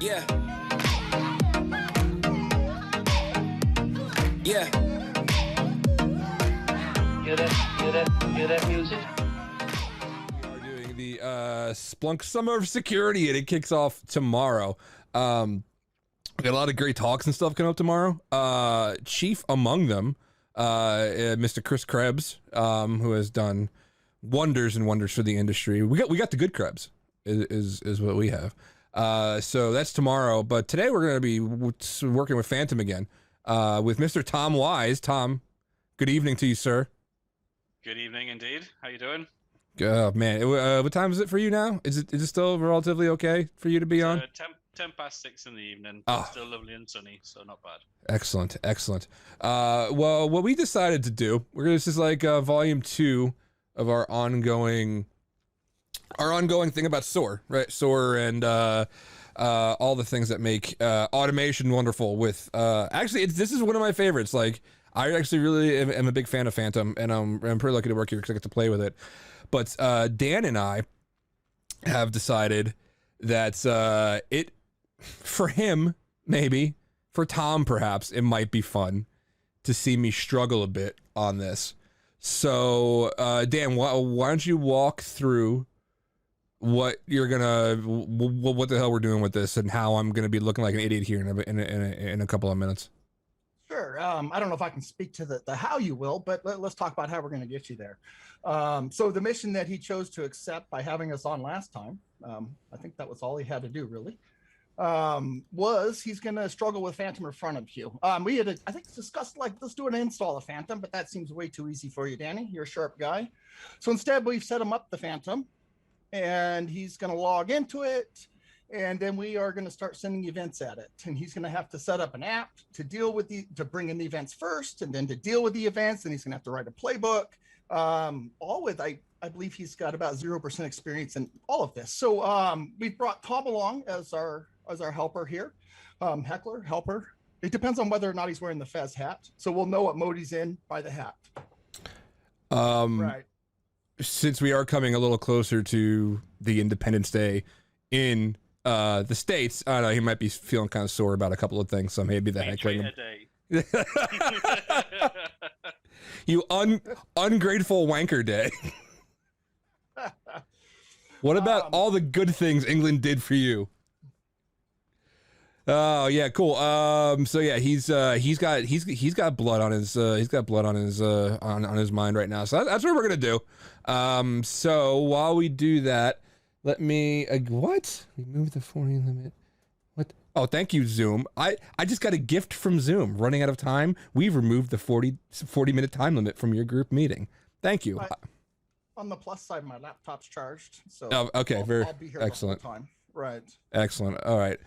Yeah. Yeah. Hear that music? We are doing the Splunk Summer of Security, and it kicks off tomorrow. We got a lot of great talks and stuff coming up tomorrow. Chief among them, Mr. Chris Krebs, who has done wonders and wonders for the industry. We got the good Krebs is what we have. So that's tomorrow. But today we're going to be working with Phantom again, with Mr. Tom Wise. Tom, good evening to you, sir. Good evening, indeed. How you doing? Oh man, what time is it for you now? Is it still relatively okay for you to be on? 10 past 6 in the evening. Oh. Still lovely and sunny, so not bad. Excellent, excellent. Well, what we decided to do, this is like volume 2 of our ongoing thing about SOAR, right? SOAR and all the things that make automation wonderful. With actually, this is one of my favorites. Like, I actually really am a big fan of Phantom, and I'm pretty lucky to work here because I get to play with it. But Dan and I have decided that for him, maybe, for Tom perhaps, it might be fun to see me struggle a bit on this. So, Dan, why don't you walk through what the hell we're doing with this, and how I'm gonna be looking like an idiot here in a couple of minutes. Sure. I don't know if I can speak to the how you will, but let's talk about how we're going to get you there. So the mission that he chose to accept by having us on last time, I think that was all he had to do, really, was he's going to struggle with Phantom in front of you. We had, I think, discussed, like, let's do an install of Phantom, but that seems way too easy for you, Danny. You're a sharp guy. So instead, we've set him up the Phantom, and he's going to log into it. And then we are going to start sending events at it. And he's going to have to set up an app to deal with to bring in the events first, and then to deal with the events. And he's going to have to write a playbook, all with, I believe he's got about 0% experience in all of this. So we brought Tom along as our helper here, heckler, helper. It depends on whether or not he's wearing the Fez hat. So we'll know what mode he's in by the hat. Right. Since we are coming a little closer to the Independence Day in the States, I don't know, he might be feeling kind of sore about a couple of things, so maybe the heckling. You ungrateful wanker day. What about all the good things England did for you? Oh yeah, cool. So yeah, he's got blood on his on his mind right now. So that's what we're gonna do. So while we do that, let me what? Remove the 40 limit. What? Oh, thank you, Zoom. I just got a gift from Zoom. Running out of time. We've removed the 40-minute time limit from your group meeting. Thank you. On the plus side, my laptop's charged, so okay, I'll be here excellent. The whole time. Right. Excellent. All right.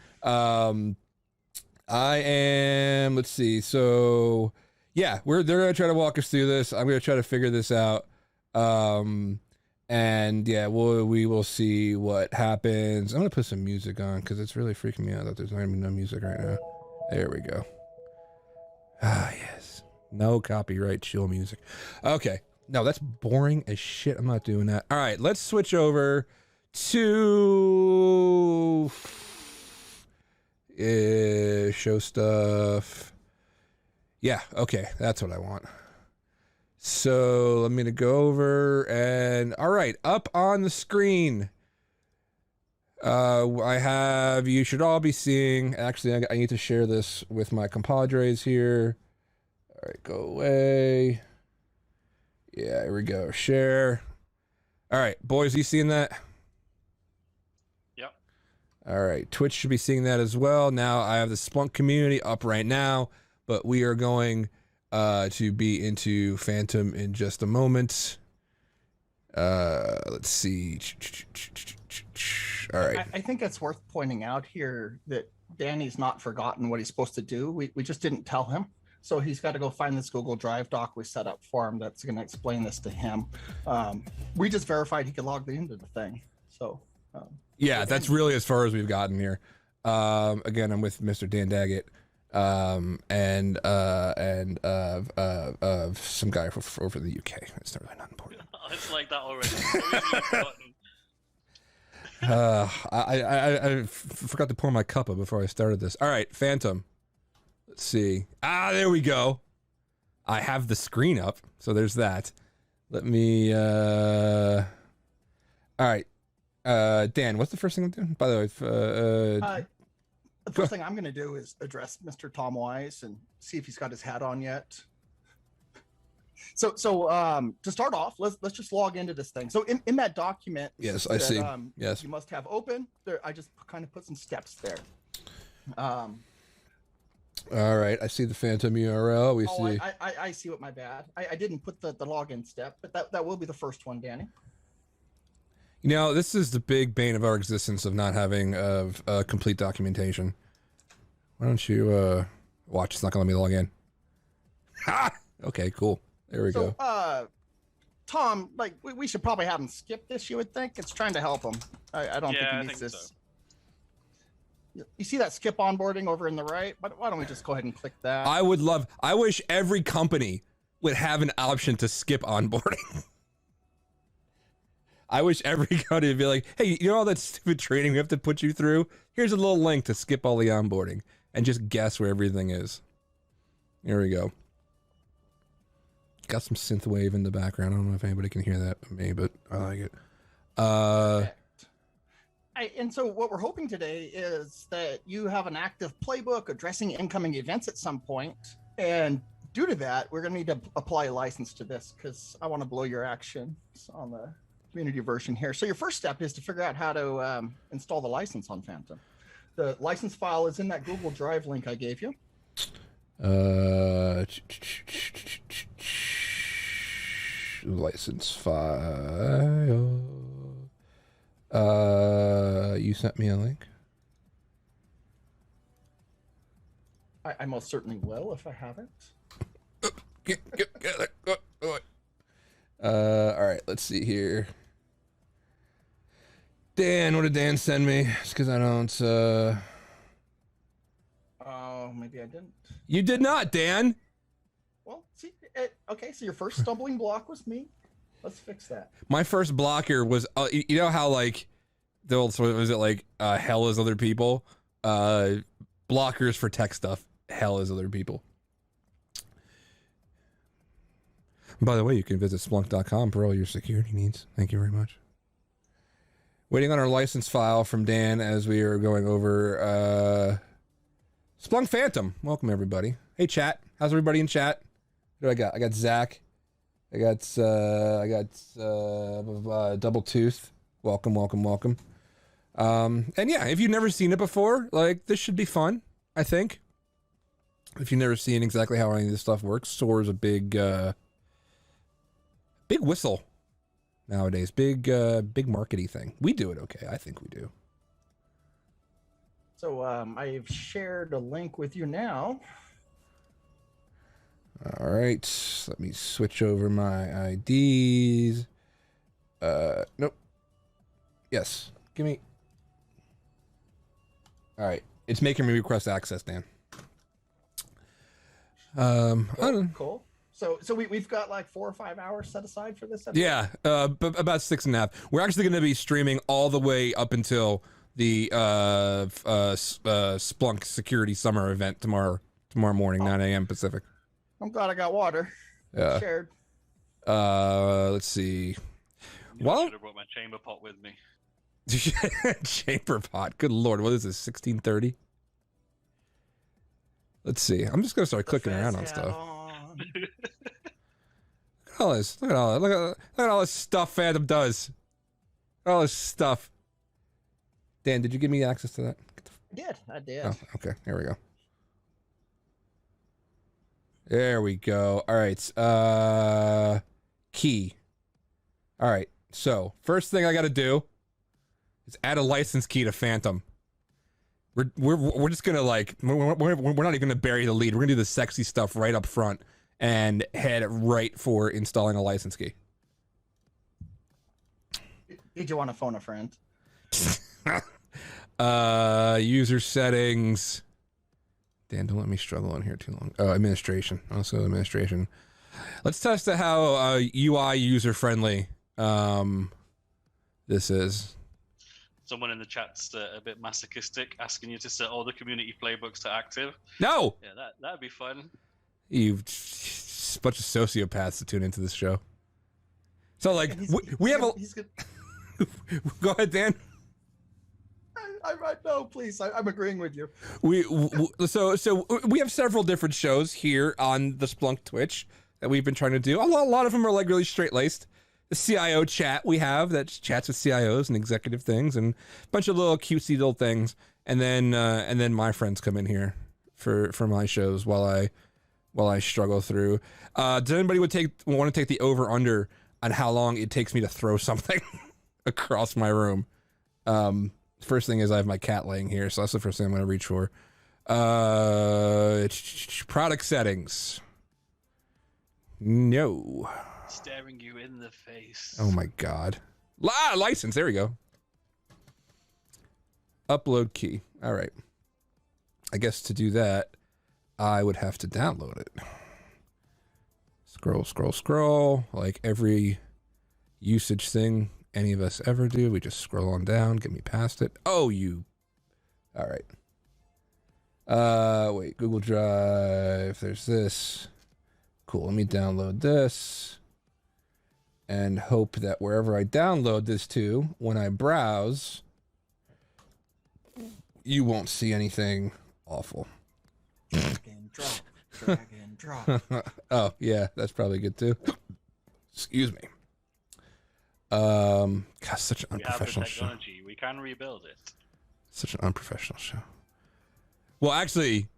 I am. Let's see. So, yeah, they're gonna try to walk us through this. I'm gonna try to figure this out. And yeah, we will see what happens. I'm gonna put some music on because it's really freaking me out that there's not even no music right now. There we go. Ah, yes. No copyright, chill music. Okay. No, that's boring as shit. I'm not doing that. All right, let's switch over to show stuff. Yeah, okay, that's what I want. So let me to go over and all right, up on the screen. You should all be seeing, actually, I need to share this with my compadres here. All right, go away. Yeah, here we go. Share. All right, boys, you seeing that? Yep. All right, Twitch should be seeing that as well. Now I have the Splunk community up right now, but we are going to be into Phantom in just a moment. Let's see. All right. I think it's worth pointing out here that Danny's not forgotten what he's supposed to do. We just didn't tell him. So he's got to go find this Google Drive doc we set up for him that's going to explain this to him. We just verified he could log into the thing. So yeah, that's really as far as we've gotten here. Again, I'm with Mr. Dan Daggett, and some guy over the UK. It's not really not important. It's like that already. I forgot to pour my cup up before I started this. All right, Phantom. Let's see. Ah, there we go. I have the screen up, so there's that. Let me. All right, Dan. What's the first thing I'm doing? By the way, the first thing I'm going to do is address Mr. Tom Wise and see if he's got his hat on yet. So to start off, let's just log into this thing. So in that document, yes, I see. Yes, you must have open. There, I just kind of put some steps there. All right, I see the Phantom URL. We see. I see what my bad. I didn't put the login step, but that will be the first one, Danny. You know, this is the big bane of our existence of not having complete documentation. Why don't you watch? It's not gonna let me log in. Ha! Okay, cool. There we go. Tom, like we should probably have him skip this. You would think it's trying to help him. I don't think he needs this. So. You see that skip onboarding over in the right? But why don't we just go ahead and click that? I wish every company would have an option to skip onboarding. I wish every company would be like, hey, you know all that stupid training we have to put you through? Here's a little link to skip all the onboarding and just guess where everything is. Here we go. Got some synthwave in the background. I don't know if anybody can hear that but me, but I like it. And so what we're hoping today is that you have an active playbook addressing incoming events at some point. And due to that, we're going to need to apply a license to this because I want to blow your action on the community version here. So your first step is to figure out how to install the license on Phantom. The license file is in that Google Drive link I gave you. License file. You sent me a link. I most certainly will if I haven't. All right, let's see here. Dan, what did Dan send me? It's because I don't. Oh, maybe I didn't. You did not, Dan. Well, see, okay. So your first stumbling block was me. Let's fix that. My first blocker was, you know how like, the old was it like hell is other people, blockers for tech stuff. Hell is other people. By the way, you can visit Splunk.com for all your security needs. Thank you very much. Waiting on our license file from Dan as we are going over Splunk Phantom. Welcome everybody. Hey chat, how's everybody in chat? What do I got? I got Zach. I got Double Tooth. Welcome, welcome, welcome. And yeah, if you've never seen it before, like this should be fun, I think. If you've never seen exactly how any of this stuff works, SOAR is a big whistle nowadays. Big markety thing. We do it okay. I think we do. So I've shared a link with you now. All right, let me switch over my IDs. Nope. Yes, give me. All right, it's making me request access, Dan. I don't. Cool. So we've got like 4 or 5 hours set aside for this episode? Yeah, about 6.5. We're actually going to be streaming all the way up until the Splunk Security Summer event tomorrow morning, 9 a.m. Pacific. I'm glad I got water. Yeah. Shared. Let's see. I should have brought my chamber pot with me. Chamber pot. Good Lord, what is this? 1630. Let's see. I'm just gonna start clicking around on stuff. Look at all this. Look at all this stuff Phantom does. All this stuff. Dan, did you give me access to that? I did. Oh, okay. Here we go. There we go. All right. Key. All right. So first thing I got to do is add a license key to Phantom. We're just gonna like we're not even gonna bury the lead. We're gonna do the sexy stuff right up front and head right for installing a license key. Did you want to phone a friend? User settings. Dan, don't let me struggle on here too long. Oh, administration. Also administration. Let's test how UI user friendly this is. Someone in the chat's a bit masochistic, asking you to set all the community playbooks to active. No, Yeah, that'd be fun. you bunch of sociopaths to tune into this show. So like we have He's good. Go ahead, Dan. No, please. I'm agreeing with you. So we have several different shows here on the Splunk Twitch that we've been trying to do. A lot of them are like really straight laced. The CIO chat we have that chats with CIOs and executive things, and a bunch of little cutesy little things. And then my friends come in here for my shows while I struggle through. Does anybody want to take the over under on how long it takes me to throw something across my room? First thing is I have my cat laying here, so that's the first thing I'm going to reach for. Product settings. No. Staring you in the face. Oh my god. License, there we go. Upload key. All right. I guess to do that, I would have to download it. Scroll. Like every usage thing any of us ever do, we just scroll on down, get me past it. Oh, you. All right. Wait, Google Drive. There's this. Cool, let me download this. And hope that wherever I download this to, when I browse, you won't see anything awful. Drag and drop. Oh, yeah, that's probably good too. Excuse me. God, such an unprofessional we have the technology. We can rebuild it. Such an unprofessional show. Well, actually,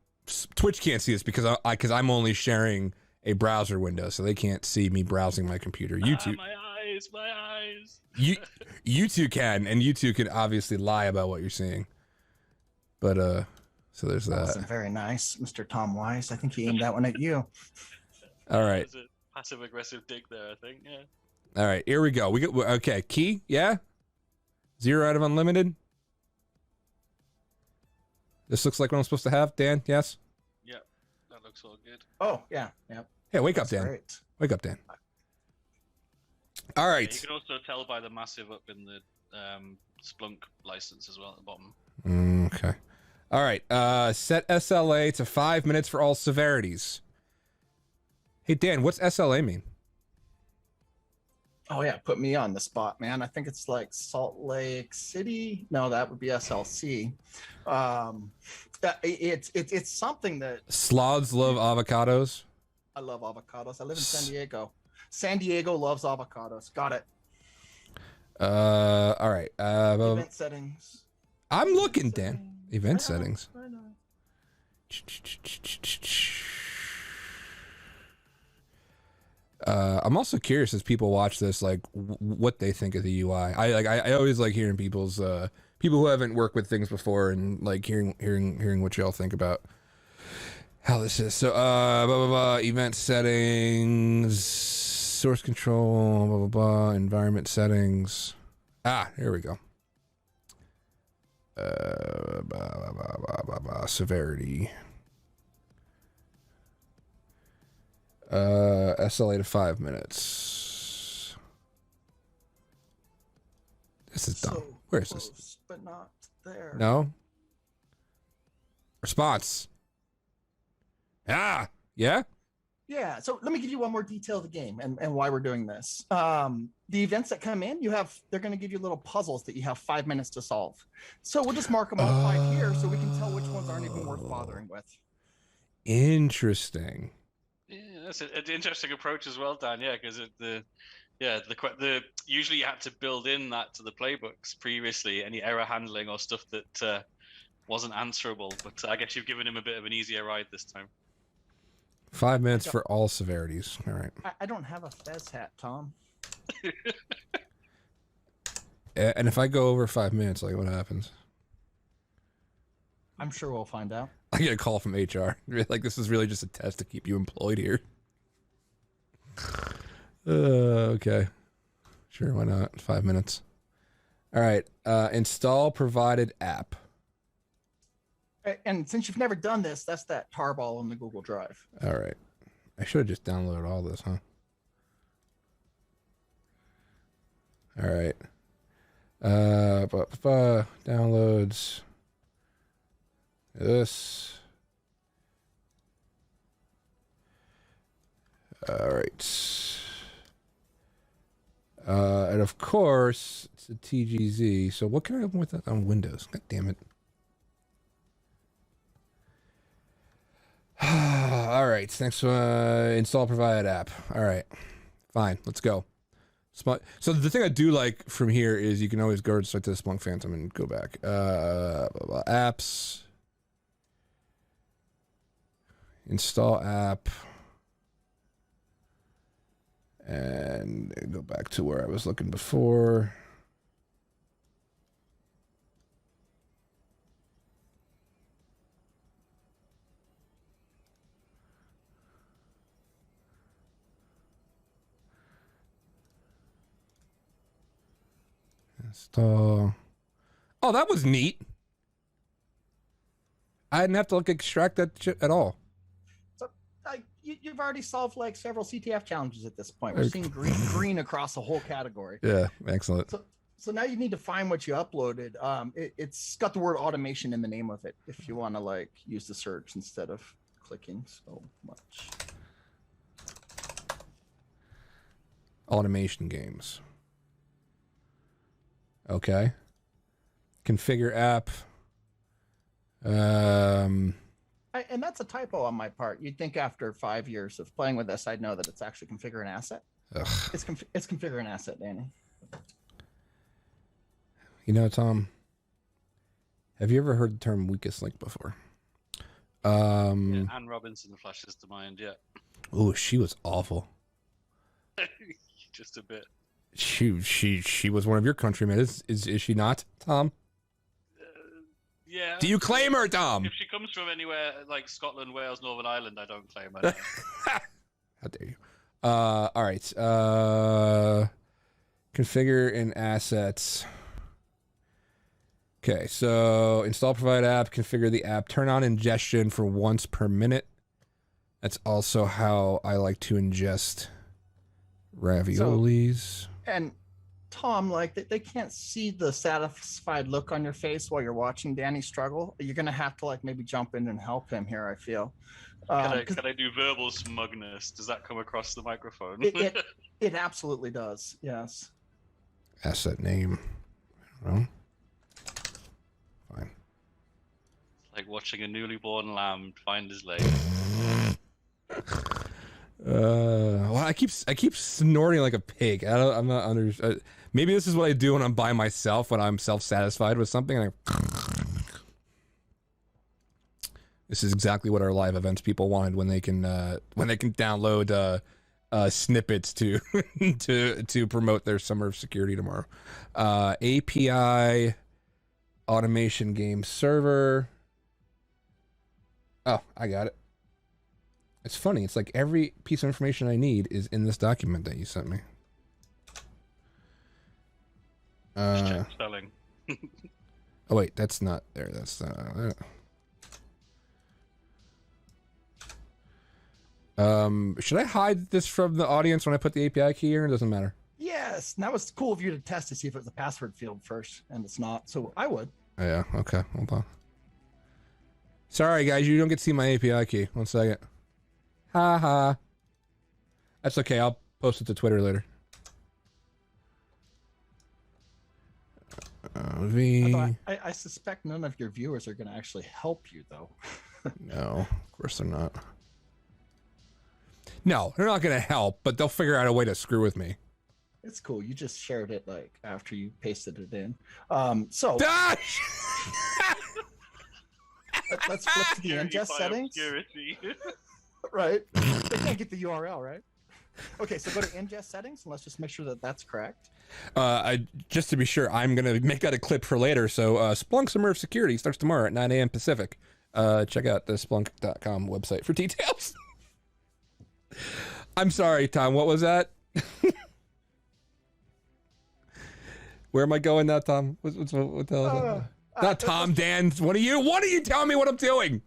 Twitch can't see this because I'm only sharing a browser window, so they can't see me browsing my computer. YouTube, my eyes. You two can, and you two can obviously lie about what you're seeing. But so there's that. Wasn't very nice, Mr. Tom Wise. I think he aimed that one at you. All right. There's a passive aggressive dig there, I think. Yeah. All right, here we go. Okay, key, yeah? 0 out of unlimited. This looks like what I'm supposed to have, Dan, yes? Yep, that looks all good. Oh, yeah. Yep. Hey, wake up, That's Dan. great. Wake up, Dan. All right. Yeah, you can also tell by the massive up in the Splunk license as well at the bottom. Okay. All right, set SLA to 5 minutes for all severities. Hey, Dan, what's SLA mean? Oh yeah, put me on the spot, man. I think it's like Salt Lake City. No, that would be SLC. It's something that Sloths love avocados. I love avocados. I live in San Diego. San Diego loves avocados. Got it. All right. Event settings. I'm looking, Dan. Event settings. I know. I'm also curious as people watch this, like what they think of the UI. I always like hearing people's people who haven't worked with things before and like hearing what y'all think about how this is. So event settings, source control, environment settings. Here we go. Severity. SLA to 5 minutes. This is dumb. Where is this? But not there. No. Response. Yeah. Yeah. So let me give you one more detail of the game and why we're doing this. The events that come in, they're going to give you little puzzles that you have 5 minutes to solve. So we'll just mark them all 5 here so we can tell which ones aren't even worth bothering with. Interesting. Yeah, that's an interesting approach as well, Dan. Yeah, because usually you had to build in that to the playbooks previously, any error handling or stuff that wasn't answerable. But I guess you've given him a bit of an easier ride this time. 5 minutes for all severities. All right. I don't have a Fez hat, Tom. And if I go over 5 minutes, like what happens? I'm sure we'll find out. I get a call from HR. Like, this is really just a test to keep you employed here. Okay. Sure, why not? 5 minutes. All right. Install provided app. And since you've never done this, that's that tarball on the Google Drive. All right. I should have just downloaded all this, huh? All right. Downloads. This. All right. And of course, it's a TGZ. So what can I open with that on Windows? God damn it. All right. Next one, install provide app. All right. Fine. Let's go. So the thing I do like from here is you can always go straight to the Splunk Phantom and go back. Apps. Install app. And go back to where I was looking before. Install. Oh, that was neat. I didn't have to extract that shit at all. So you've already solved like several CTF challenges at this point. We're seeing green across the whole category. Yeah, excellent. So now you need to find what you uploaded. It's got the word automation in the name of it if you want to like use the search instead of clicking so much. Automation games. Okay. Configure app. And that's a typo on my part. You'd think after 5 years of playing with this, I'd know that it's actually configure an asset. Ugh. It's configure an asset, Danny. You know, Tom, have you ever heard the term weakest link before? Yeah, Anne Robinson flashes to mind, yeah. Oh, she was awful. Just a bit. She was one of your countrymen. Is she not, Tom? Yeah. Do you claim her, Tom? If she comes from anywhere like Scotland, Wales, Northern Ireland, I don't claim her. How dare you? All right. Configure in assets. Okay, so install provide app, configure the app, turn on ingestion for once per minute. That's also how I like to ingest raviolis. And Tom, like they can't see the satisfied look on your face while you're watching Danny struggle. You're gonna have to like maybe jump in and help him here, I feel. Can I do verbal smugness? Does that come across the microphone? It absolutely does, yes. Asset name. I don't know. Fine. Like watching a newly born lamb find his leg. Well, I keep snorting like a pig. I'm not under. Maybe this is what I do when I'm by myself, when I'm self-satisfied with something. And this is exactly what our live events people wanted when they can download snippets to to promote their summer of security tomorrow. API automation game server. Oh, I got it. It's funny. It's like every piece of information I need is in this document that you sent me. Check spelling. Oh wait, that's not there. That's should I hide this from the audience when I put the API key here? It doesn't matter. Yes, and that was cool of you to test to see if it was a password field first, and it's not. So I would. Oh, yeah. Okay. Hold on. Sorry, guys. You don't get to see my API key. 1 second. Ha ha. That's okay. I'll post it to Twitter later. I suspect none of your viewers are going to actually help you, though. No, of course they're not. No, they're not going to help, but they'll figure out a way to screw with me. It's cool. You just shared it like after you pasted it in. So Dash! let's flip to the ingest settings. Right. They can't get the URL, right? Okay, so go to ingest settings and let's just make sure that that's correct. Just to be sure, I'm going to make that a clip for later. So Splunk Summer of Security starts tomorrow at 9 a.m. Pacific. Check out the Splunk.com website for details. I'm sorry, Tom. What was that? Where am I going now, Tom? What the hell is that? Not Tom, Dan. What are you telling me what I'm doing?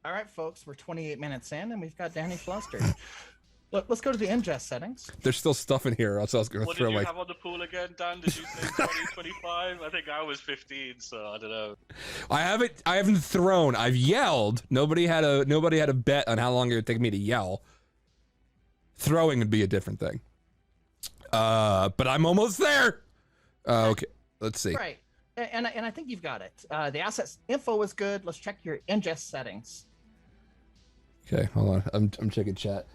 All right, folks, we're 28 minutes in and we've got Danny flustered. Let's go to the ingest settings. There's still stuff in here. Else I was going to What throw did you my. have on the pool again, Dan? Did you say 20, 25? I think I was 15, so I don't know. I haven't thrown. I've yelled. Nobody had a bet on how long it would take me to yell. Throwing would be a different thing. But I'm almost there. Okay, let's see. Right, and I think you've got it. The assets info is good. Let's check your ingest settings. Okay, hold on. I'm checking chat.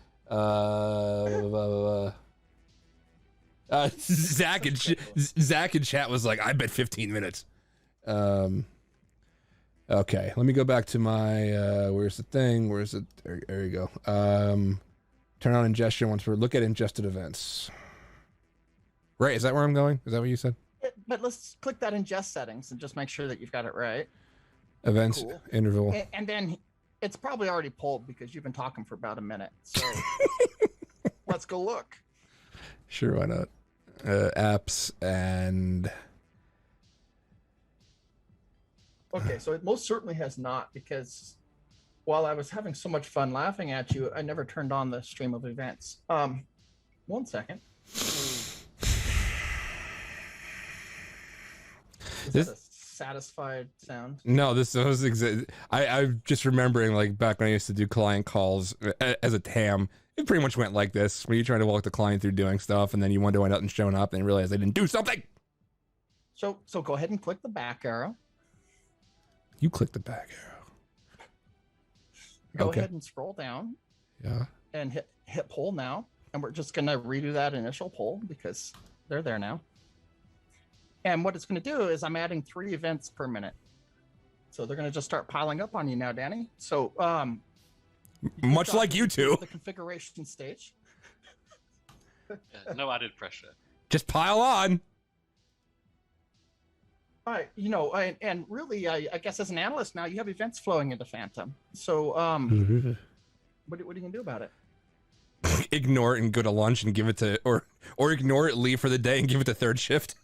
Zach in chat was like, I bet 15 minutes. Okay, let me go back to my where's the thing? Where's it? There you go. Turn on ingestion once we're look at ingested events. Right, is that where I'm going? Is that what you said? But let's click that ingest settings and just make sure that you've got it right. Events Cool. interval. And then it's probably already pulled because you've been talking for about a minute. So let's go look. Sure, why not? Apps and Okay, so it most certainly has not, because while I was having so much fun laughing at you, I never turned on the stream of events. 1 second. Is that a satisfied sound? no, this was I'm just remembering like back when I used to do client calls as a TAM. It pretty much went like this: when you're trying to walk the client through doing stuff, and then you wonder why nothing's showing up, and you realize they didn't do something. So go ahead and click the back arrow. You click the back arrow. Go Okay. ahead and scroll down Yeah. and hit poll now. And we're just going to redo that initial poll because they're there now. And what it's going to do is I'm adding 3 events per minute. So they're going to just start piling up on you now, Danny. So Much like you two. the configuration stage. Yeah, no added pressure. Just pile on. You know, and really, I guess as an analyst now, you have events flowing into Phantom. So what are you going to do about it? Ignore it and go to lunch and give it to, or ignore it, leave for the day and give it to third shift.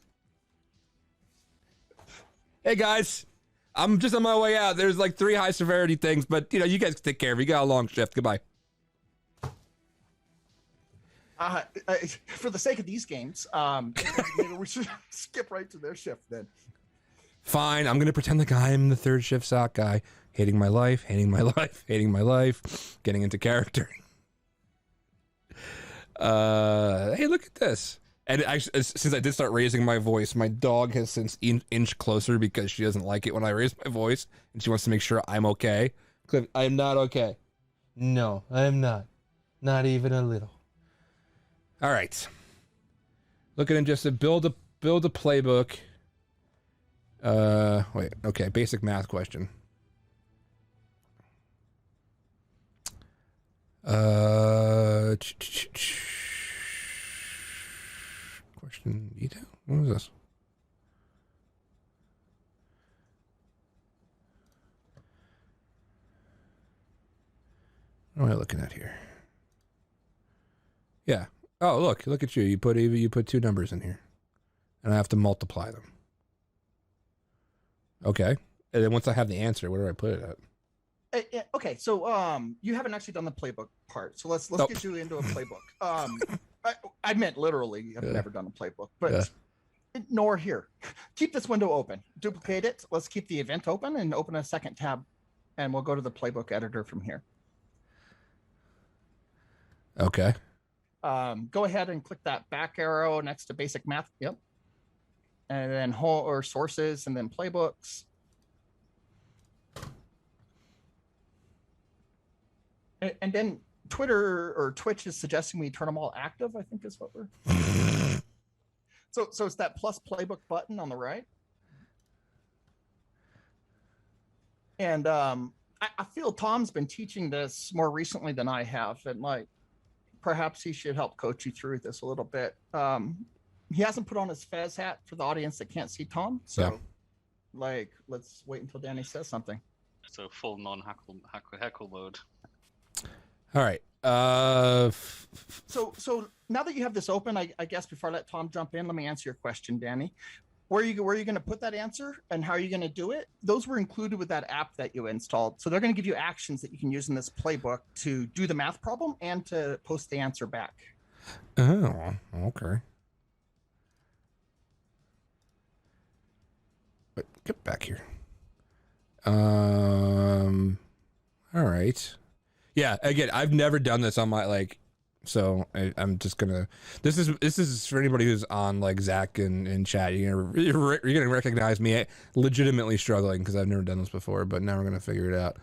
Hey guys, I'm just on my way out. There's like 3 high severity things, but you know, you guys can take care of it. You got a long shift. Goodbye. For the sake of these games, maybe we should skip right to their shift then. Fine, I'm gonna pretend like I'm the third shift SOC guy, hating my life, hating my life, hating my life, getting into character. Hey, look at this. And since I did start raising my voice, my dog has since inched closer because she doesn't like it when I raise my voice, and she wants to make sure I'm okay. Cliff, I am not okay. No, I am not. Not even a little. All right. Look at him just to build a playbook. Wait, okay, basic math question. Question detail? What is this? What am I looking at here? Yeah. Oh, look at you. You put 2 numbers in here, and I have to multiply them. Okay. And then once I have the answer, where do I put it at? Okay, so you haven't actually done the playbook part, so let's get you into a playbook. I meant literally. I've never done a playbook, but nor here. Keep this window open. Duplicate it. Let's keep the event open and open a second tab, and we'll go to the playbook editor from here. Okay. Go ahead and click that back arrow next to basic math. Yep. And then whole or sources, and then playbooks. And then Twitter or Twitch is suggesting we turn them all active, I think is what we're. So it's that plus playbook button on the right. And I feel Tom's been teaching this more recently than I have. And like, perhaps he should help coach you through this a little bit. He hasn't put on his Fez hat for the audience that can't see Tom. So like, let's wait until Danny says something. So full non-heckle mode. All right. So now that you have this open, I guess before I let Tom jump in, let me answer your question, Danny. where you going to put that answer and how are you going to do it, those were included with that app that you installed. So they're going to give you actions that you can use in this playbook to do the math problem and to post the answer back. Oh, okay. But get back here. All right. Yeah, again, I've never done this on my, like, so I'm just gonna, this is for anybody who's on, like, Zach in chat. You're gonna recognize me legitimately struggling because I've never done this before, but now we're gonna figure it out.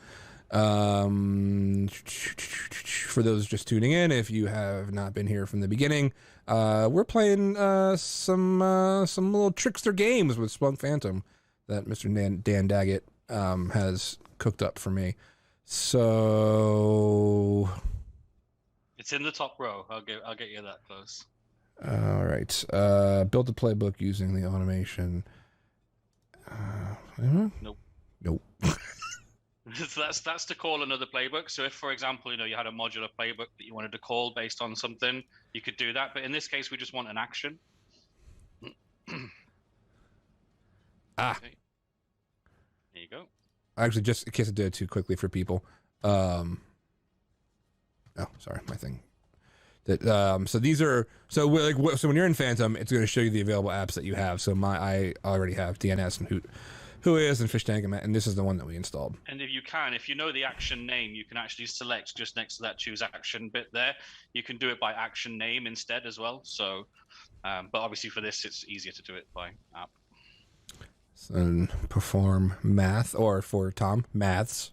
For those just tuning in, if you have not been here from the beginning, we're playing some little trickster games with Splunk Phantom that Mr. Dan Daggett has cooked up for me. So it's in the top row. I'll get you that close. All right. Build a playbook using the automation. Nope. Nope. So that's to call another playbook. So if, for example, you had a modular playbook that you wanted to call based on something, you could do that. But in this case, we just want an action. Okay. There you go. Actually, just in case I did it too quickly for people. Oh, sorry, my thing. That so these are so when you're in Phantom, it's going to show you the available apps that you have. So I already have DNS and Whois and Fish Tank, and this is the one that we installed. And if you know the action name, you can actually select just next to that choose action bit there. You can do it by action name instead as well. So, but obviously for this, it's easier to do it by app. So perform math, or for Tom, maths.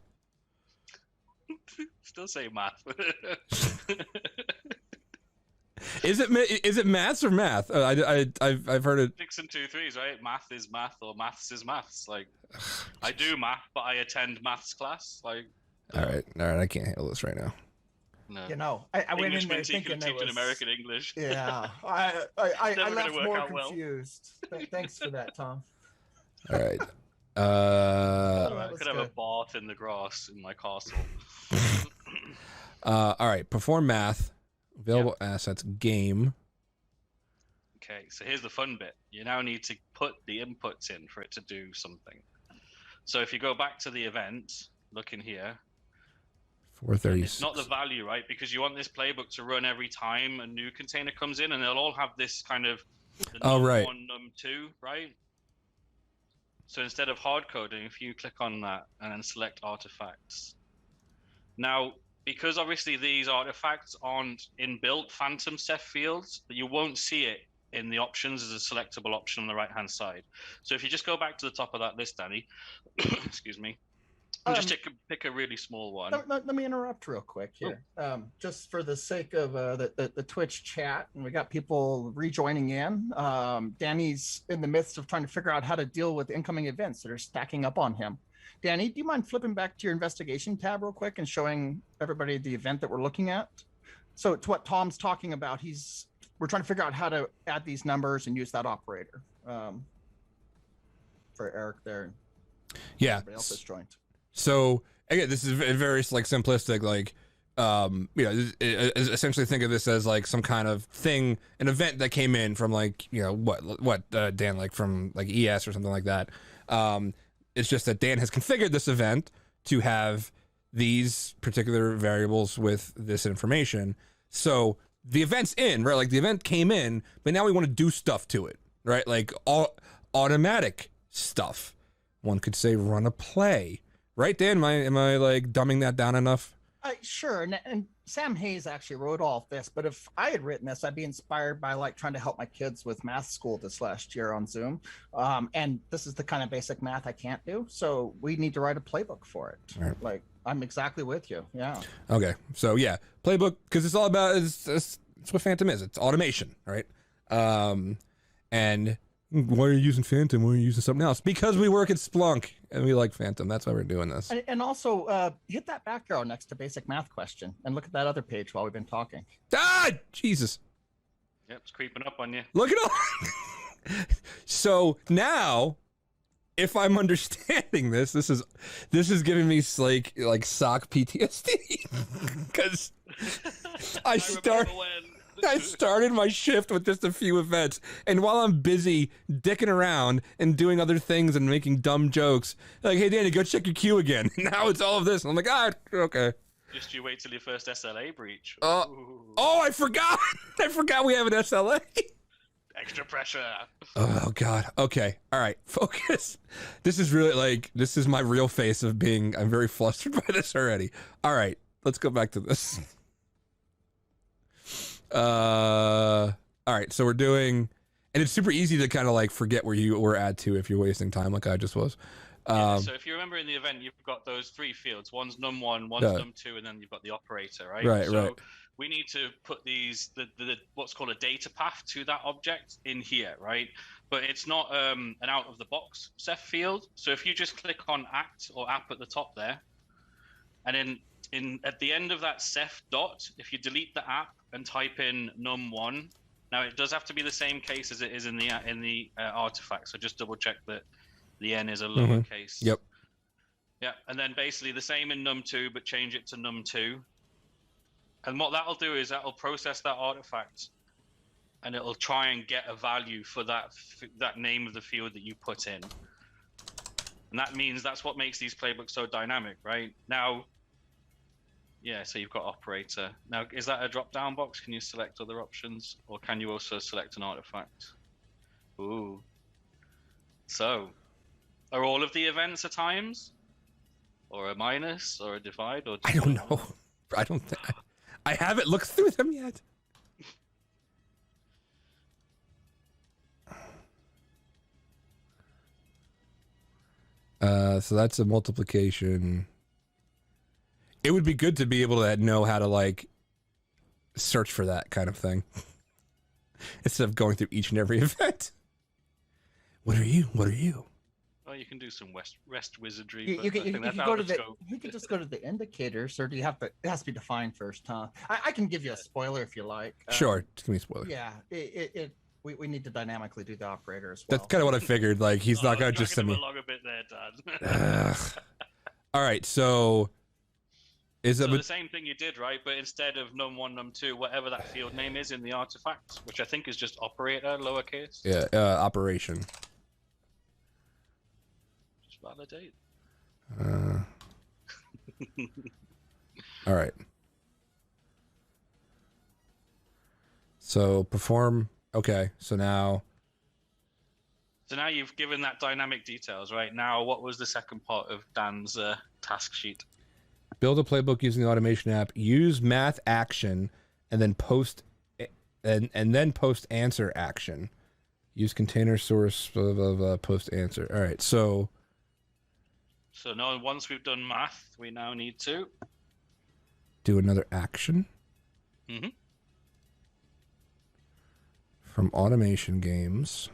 Still say math. Is it maths or math? I've heard it. 6 and 2 3s, right? Math is math, or maths is maths. Like, I do math, but I attend maths class. Like, all right, I can't handle this right now. No. I went in there thinking teach an American English. Yeah, I left more confused. Thanks for that, Tom. All right. I could have a bath in the grass in my castle. All right. Perform math. Available assets. Game. Okay, so here's the fun bit. You now need to put the inputs in for it to do something. So if you go back to the event, look in here. 436. It's not the value, right? Because you want this playbook to run every time a new container comes in, and they'll all have this kind of right. num1, num2, right? So instead of hard coding, if you click on that and then select artifacts. Now, because obviously these artifacts aren't inbuilt Phantom Ceph fields, but you won't see it in the options as a selectable option on the right-hand side. So if you just go back to the top of that list, Danny, excuse me, and just pick a really small one. Let me interrupt real quick here. Just for the sake of the Twitch chat, and we got people rejoining in. Danny's in the midst of trying to figure out how to deal with incoming events that are stacking up on him. Danny, do you mind flipping back to your investigation tab real quick and showing everybody the event that we're looking at? So it's what Tom's talking about. We're trying to figure out how to add these numbers and use that operator for Eric there. Yeah. Everybody else has joined. So again, this is very like simplistic, like, essentially think of this as like some kind of thing, an event that came in from like, what Dan, like from like ES or something like that. It's just that Dan has configured this event to have these particular variables with this information. So the event's in, right? Like the event came in, but now we want to do stuff to it, right? Like automatic stuff. One could say run a play. Right, Dan? Am I like dumbing that down enough? Sure. And Sam Hayes actually wrote all of this, but if I had written this, I'd be inspired by like trying to help my kids with math school this last year on Zoom. And this is the kind of basic math I can't do. So we need to write a playbook for it. Right. Like, I'm exactly with you. Yeah. Okay. So yeah, playbook, because it's all about, it's what Phantom is. It's automation, right? And why are you using Phantom? Why are you using something else? Because we work at Splunk and we like Phantom. That's why we're doing this. And also hit that back arrow next to basic math question and look at that other page while we've been talking. Ah, Jesus. Yep, it's creeping up on you. Look at all. So now, if I'm understanding this is giving me like SOC PTSD because I I started my shift with just a few events, and while I'm busy dicking around and doing other things and making dumb jokes, like, hey Danny, go check your queue again. Now it's all of this, and I'm like, okay. Just you wait till your first SLA breach. Oh, I forgot. I forgot we have an SLA. Extra pressure. Oh God. Okay. All right. Focus. This is really like, this is my real face of being, I'm very flustered by this already. All right. Let's go back to this. All right. So we're doing, and it's super easy to kind of like forget where you were at to if you're wasting time like I just was. So if you remember in the event, you've got those 3 fields. One's num1, one's num2, and then you've got the operator, right? Right, so right. we need to put these, the what's called a data path to that object in here, right? But it's not an out-of-the-box Ceph field. So if you just click on act or app at the top there, and then at the end of that Ceph dot, if you delete the app and type in num1, now it does have to be the same case as it is in the artifact. So just double check that the n is a lowercase. Yep. Yeah, and then basically the same in num2, but change it to num2. And what that'll do is that'll process that artifact, and it'll try and get a value for that name of the field that you put in. And that means that's what makes these playbooks so dynamic, right? Now, yeah, so you've got operator. Now, is that a drop-down box? Can you select other options, or can you also select an artifact? Ooh. So, are all of the events a times, or a minus, or a divide, or? I don't know. I don't think I haven't looked through them yet. So that's a multiplication. It would be good to be able to know how to like search for that kind of thing instead of going through each and every event. What are you? What are you? Well, you can do some rest wizardry. You can go to the. You can just go to the indicators, or do you have to? It has to be defined first, huh? I can give you a spoiler if you like. Sure, just give me a spoiler. Yeah, we need to dynamically do the operator as well. That's kind of what I figured. Like he's not gonna just send me. Along a bit there, Dad. All right, so is it the same thing you did, right? But instead of num1, num2, whatever that field name is in the artifact, which I think is just operator, lowercase. Yeah, operation. Just validate. All right. So perform. Okay, so now you've given that dynamic details, right? Now, what was the second part of Dan's task sheet? Build a playbook using the automation app. Use math action, and then post, and then post answer action. Use container source of post answer. All right, so now once we've done math, we now need to do another action. Mm-hmm. From automation games.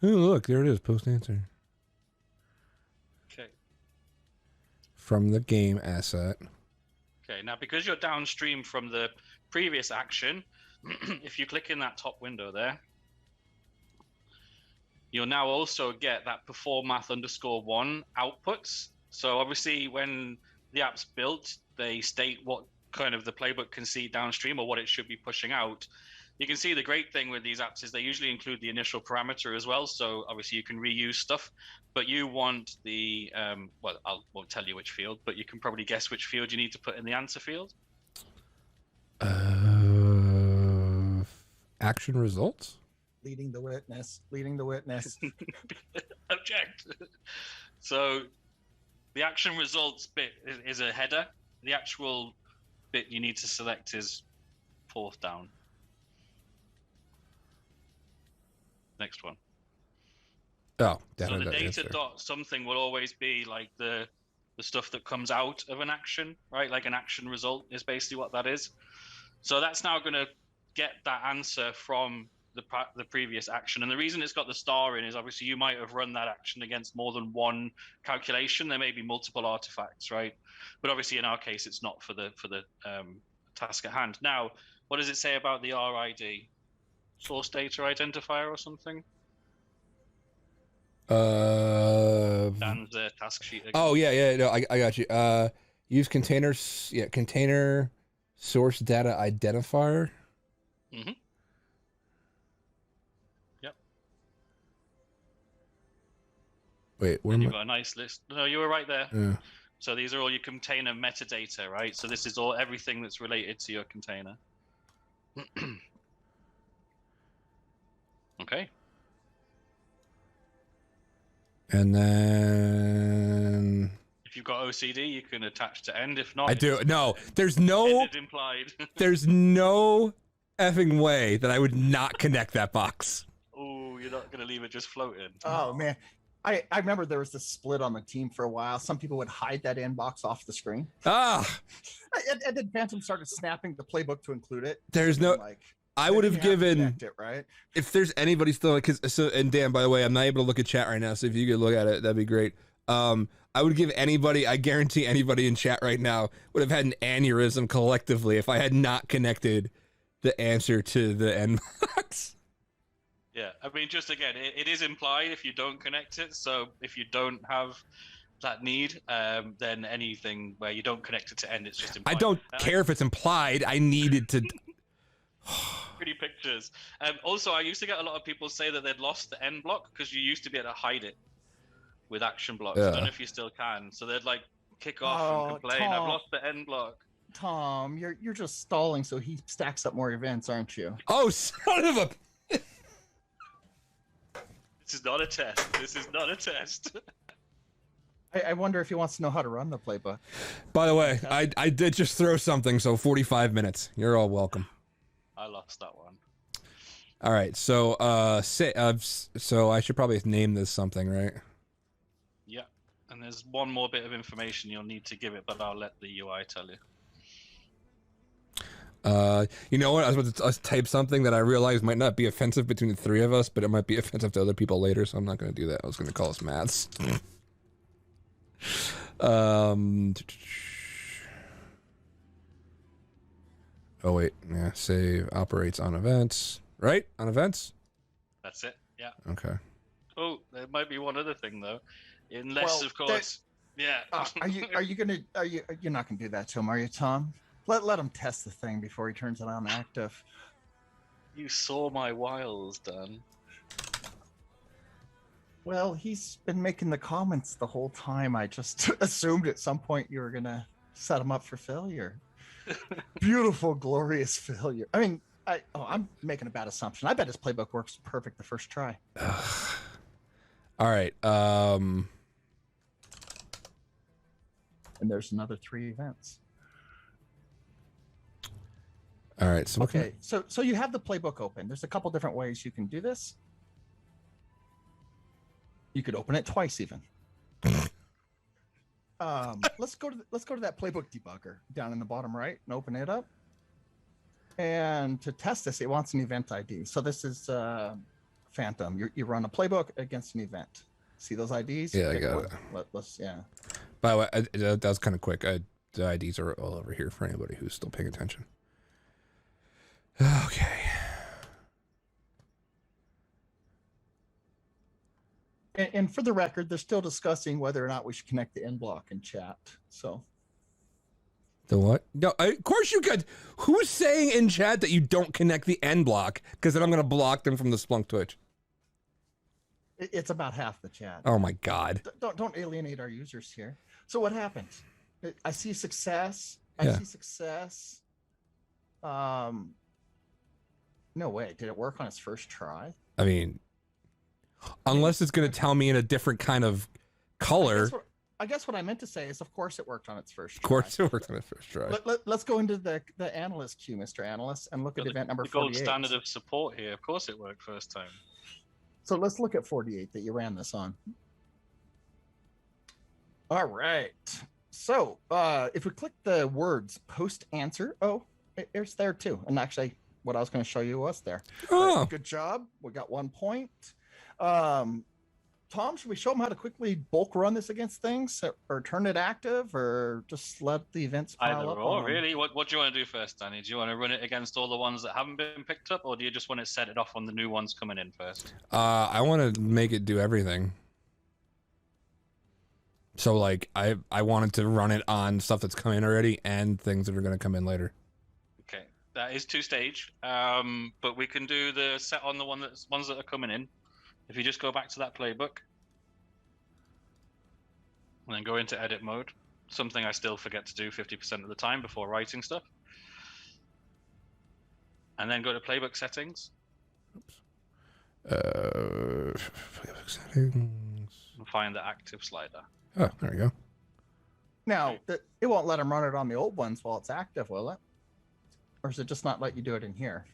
Oh, look, there it is. Post answer. Okay. From the game asset. Okay, now because you're downstream from the previous action, if you click in that top window there, you'll now also get that perform math _1 outputs. So obviously when the app's built, they state what kind of the playbook can see downstream or what it should be pushing out. You can see the great thing with these apps is they usually include the initial parameter as well. So obviously you can reuse stuff, but you want the, well, I won't tell you which field, but you can probably guess which field you need to put in the answer field. Action results? Leading the witness. Leading the witness. Object. So the action results bit is a header. The actual bit you need to select is 4th down. Next one. Oh, so the data dot something will always be like the stuff that comes out of an action, right? Like an action result is basically what that is. So that's now going to get that answer from the previous action. And the reason it's got the star in is obviously you might have run that action against more than one calculation. There may be multiple artifacts, right? But obviously in our case, it's not for the task at hand. Now, what does it say about the RID? Source data identifier or something? Dan's task sheet again. Oh yeah, no, I got you. Use containers, container source data identifier. Mm-hmm. Yep. Wait, where And am you've I? got a nice list. No, you were right there. Yeah. So these are all your container metadata, right? So this is all everything that's related to your container. Okay. And then If you've got OCD, you can attach to end. If not, I do. No, there's end no is implied. there's no effing way that I would not connect that box. Oh, you're not gonna leave it just floating. Oh man, I remember there was this split on the team for a while. Some people would hide that inbox off the screen, Ah, and then Phantom started snapping the playbook to include it. there's no. Like, I would then have you to given connect it, right. if there's anybody still because so and Dan, by the way, I'm not able to look at chat right now, so if you could look at it, that'd be great. I would give anybody, I guarantee anybody in chat right now would have had an aneurysm collectively if I had not connected the answer to the end box. Yeah, I mean, just again, it is implied if you don't connect it. So if you don't have that need, then anything where you don't connect it to end, it's just implied. I don't care if it's implied. I needed to. Pretty pictures. Also, I used to get a lot of people say that they'd lost the end block because you used to be able to hide it with action blocks. Yeah. I don't know if you still can. So they'd like kick off and complain, Tom. I've lost the end block. Tom, you're just stalling so he stacks up more events, aren't you? Oh, son of a. This is not a test. This is not a test. I wonder if he wants to know how to run the playbook. By the way, I did just throw something, so 45 minutes. You're all welcome. I lost that one. All right, so so I should probably name this something, right? Yeah. And there's one more bit of information you'll need to give it, but I'll let the UI tell you. You know what? I was about to type something that I realized might not be offensive between the three of us, but it might be offensive to other people later, so I'm not going to do that. I was going to call us maths. Oh wait, yeah. Save operates on events, right? On events. That's it. Yeah. Okay. Oh, there might be one other thing though, unless Well, of course. Yeah. You're not gonna do that to him, are you, Tom? Let him test the thing before he turns it on active. You saw my wiles, Dan. Well, he's been making the comments the whole time. I just assumed at some point you were gonna set him up for failure. Beautiful, glorious failure. I mean, I'm making a bad assumption. I bet his playbook works perfect the first try. All right. And there's another 3 events. All right. So Okay, so you have the playbook open. There's a couple different ways you can do this. You could open it twice, even. Let's go to that playbook debugger down in the bottom right and open it up. And to test this, it wants an event ID. So this is Phantom. You run a playbook against an event. See those IDs? Yeah, I got it. Let's yeah. By the way, that was kind of quick. The IDs are all over here for anybody who's still paying attention. Okay. And for the record, they're still discussing whether or not we should connect the end block in chat. So The what? No, of course you could. Who's saying in chat that you don't connect the end block? Because then I'm going to block them from the Splunk Twitch. it's about half the chat. Oh my God. Don't alienate our users here. So what happens? I see success. Yeah. I see success. No way. Did it work on its first try? I mean, unless it's going to tell me in a different kind of color. I guess what I meant to say is, of course, it worked on its first try. Of course it worked on its first try. Let's go into the analyst queue, Mr. Analyst, and look at event number the gold 48. standard of support here. Of course it worked first time. So let's look at 48 that you ran this on. All right. So if we click the words post answer, it's there too. And actually, what I was going to show you was there. Oh. Good job. We got 1 point. Tom, should we show them how to quickly bulk run this against things, or turn it active, or just let the events pile Either up? or, really. What do you want to do first, Danny? Do you want to run it against all the ones that haven't been picked up, or do you just want to set it off on the new ones coming in first? I want to make it do everything. So like I wanted to run it on stuff that's coming in already and things that are going to come in later. Okay. That is 2-stage. But we can do the set on the ones that are coming in. If you just go back to that playbook and then go into edit mode, something I still forget to do 50% of the time before writing stuff. And then go to playbook settings. Playbook settings. And find the active slider. Oh, there we go. Now, it won't let him run it on the old ones while it's active, will it? Or does it just not let you do it in here?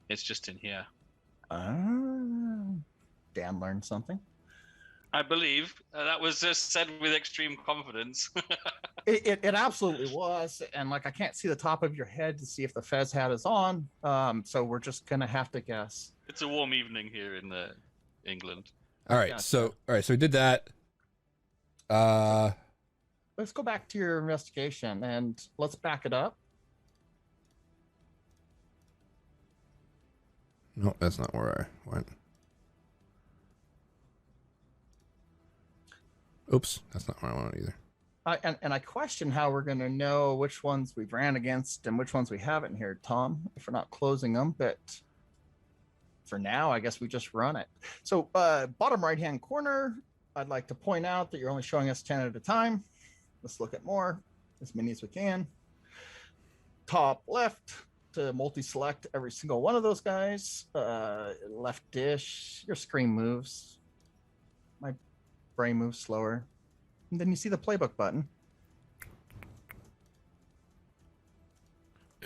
It's just in here. Dan learned something. I believe that was just said with extreme confidence. It absolutely was. And like, I can't see the top of your head to see if the Fez hat is on. So we're just going to have to guess. It's a warm evening here in England. All right. Gotcha. So we did that. Let's go back to your investigation and let's back it up. No, that's not where I went. Oops, that's not where I wanted either. And I question how we're going to know which ones we've ran against and which ones we haven't here, Tom, if we're not closing them. But for now, I guess we just run it. So bottom right-hand corner, I'd like to point out that you're only showing us 10 at a time. Let's look at more, as many as we can. Top left to multi-select every single one of those guys. Left dish, your screen moves. My brain moves slower. And then you see the playbook button.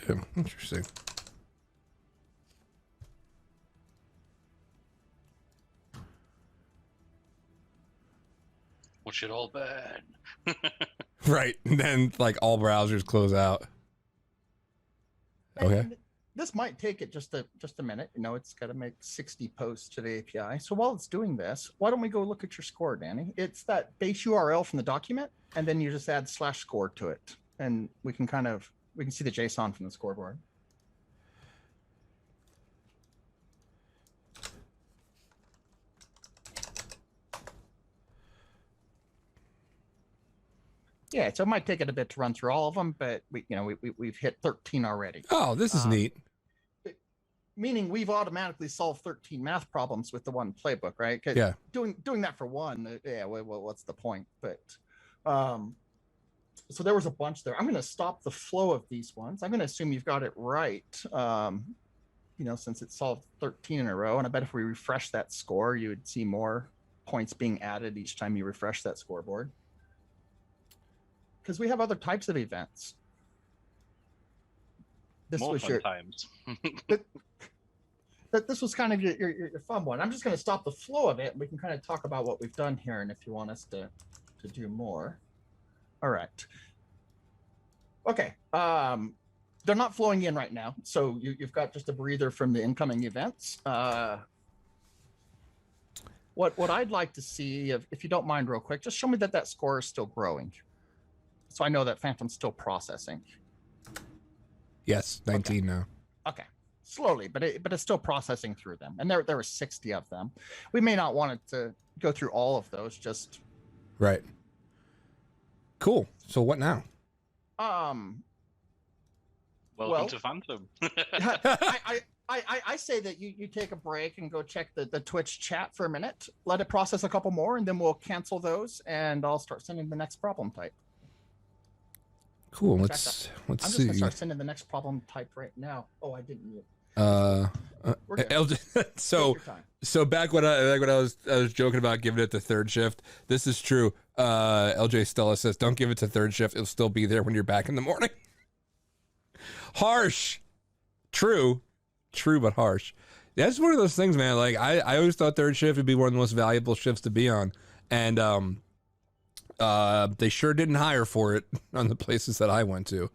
Yeah, interesting. Watch it all burn. Right. And then like all browsers close out. Okay. And this might take it just a minute. You know, it's got to make 60 posts to the API. So while it's doing this, why don't we go look at your score, Danny? It's that base URL from the document, and then you just add /score to it. And we can see the JSON from the scoreboard. Yeah, so it might take it a bit to run through all of them, but we've hit 13 already. Oh, this is neat. Meaning we've automatically solved 13 math problems with the one playbook, right? Yeah. Doing that for one, well, what's the point? But so there was a bunch there. I'm going to stop the flow of these ones. I'm going to assume you've got it right. Since it solved 13 in a row, and I bet if we refresh that score, you would see more points being added each time you refresh that scoreboard. Because we have other types of events. This More was fun your times. this was kind of your fun one. I'm just going to stop the flow of it, and we can kind of talk about what we've done here, and if you want us to do more. All right. Okay. They're not flowing in right now, so you've got just a breather from the incoming events. What I'd like to see, if you don't mind real quick, just show me that score is still growing. So I know that Phantom's still processing. Yes, 19 now. Okay, slowly, but it's still processing through them, and there were 60 of them. We may not want it to go through all of those. Just right. Cool. So what now? Welcome to Phantom. I say that you take a break and go check the Twitch chat for a minute. Let it process a couple more, and then we'll cancel those, and I'll start sending the next problem type. Cool. Let's see. I'm just gonna start sending the next problem type right now. Oh, I didn't mute. So back when I was joking about giving it to third shift. This is true. LJ Stella says, "Don't give it to third shift. It'll still be there when you're back in the morning." Harsh. True, but harsh. That's one of those things, man. Like I always thought third shift would be one of the most valuable shifts to be on, and they sure didn't hire for it on the places that I went to.